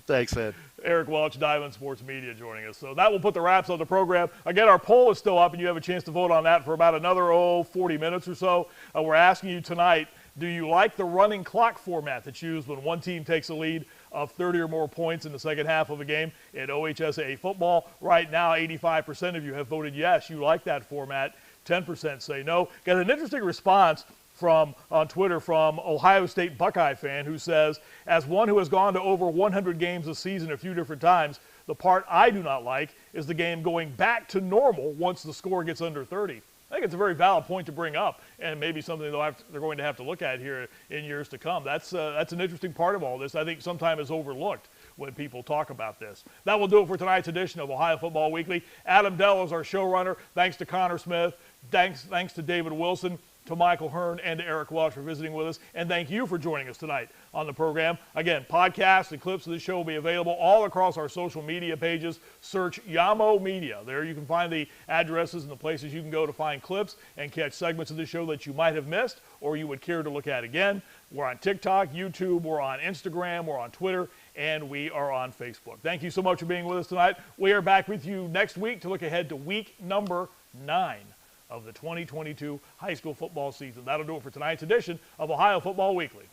Thanks, man. Eric Welch, Diamond Sports Media, joining us. So that will put the wraps on the program. Again, our poll is still up, and you have a chance to vote on that for about another 40 minutes or so. We're asking you tonight, do you like the running clock format that's used when one team takes a lead of 30 or more points in the second half of a game in OHSAA football. Right now, 85% of you have voted yes. You like that format. 10% say no. Got an interesting response on Twitter from Ohio State Buckeye fan who says, as one who has gone to over 100 games a season a few different times, the part I do not like is the game going back to normal once the score gets under 30. I think it's a very valid point to bring up, and maybe something they're going to have to look at here in years to come. That's an interesting part of all this. I think sometimes is overlooked when people talk about this. That will do it for tonight's edition of Ohio Football Weekly. Adam Dell is our showrunner. Thanks to Connor Smith. Thanks to David Wilson, to Michael Hirn, and to Eric Welch for visiting with us. And thank you for joining us tonight on the program. Again, podcasts and clips of the show will be available all across our social media pages. Search Yamo Media. There you can find the addresses and the places you can go to find clips and catch segments of the show that you might have missed or you would care to look at again. We're on TikTok, YouTube, we're on Instagram, we're on Twitter, and we are on Facebook. Thank you so much for being with us tonight. We are back with you next week to look ahead to week number 9 of the 2022 high school football season. That'll do it for tonight's edition of Ohio Football Weekly.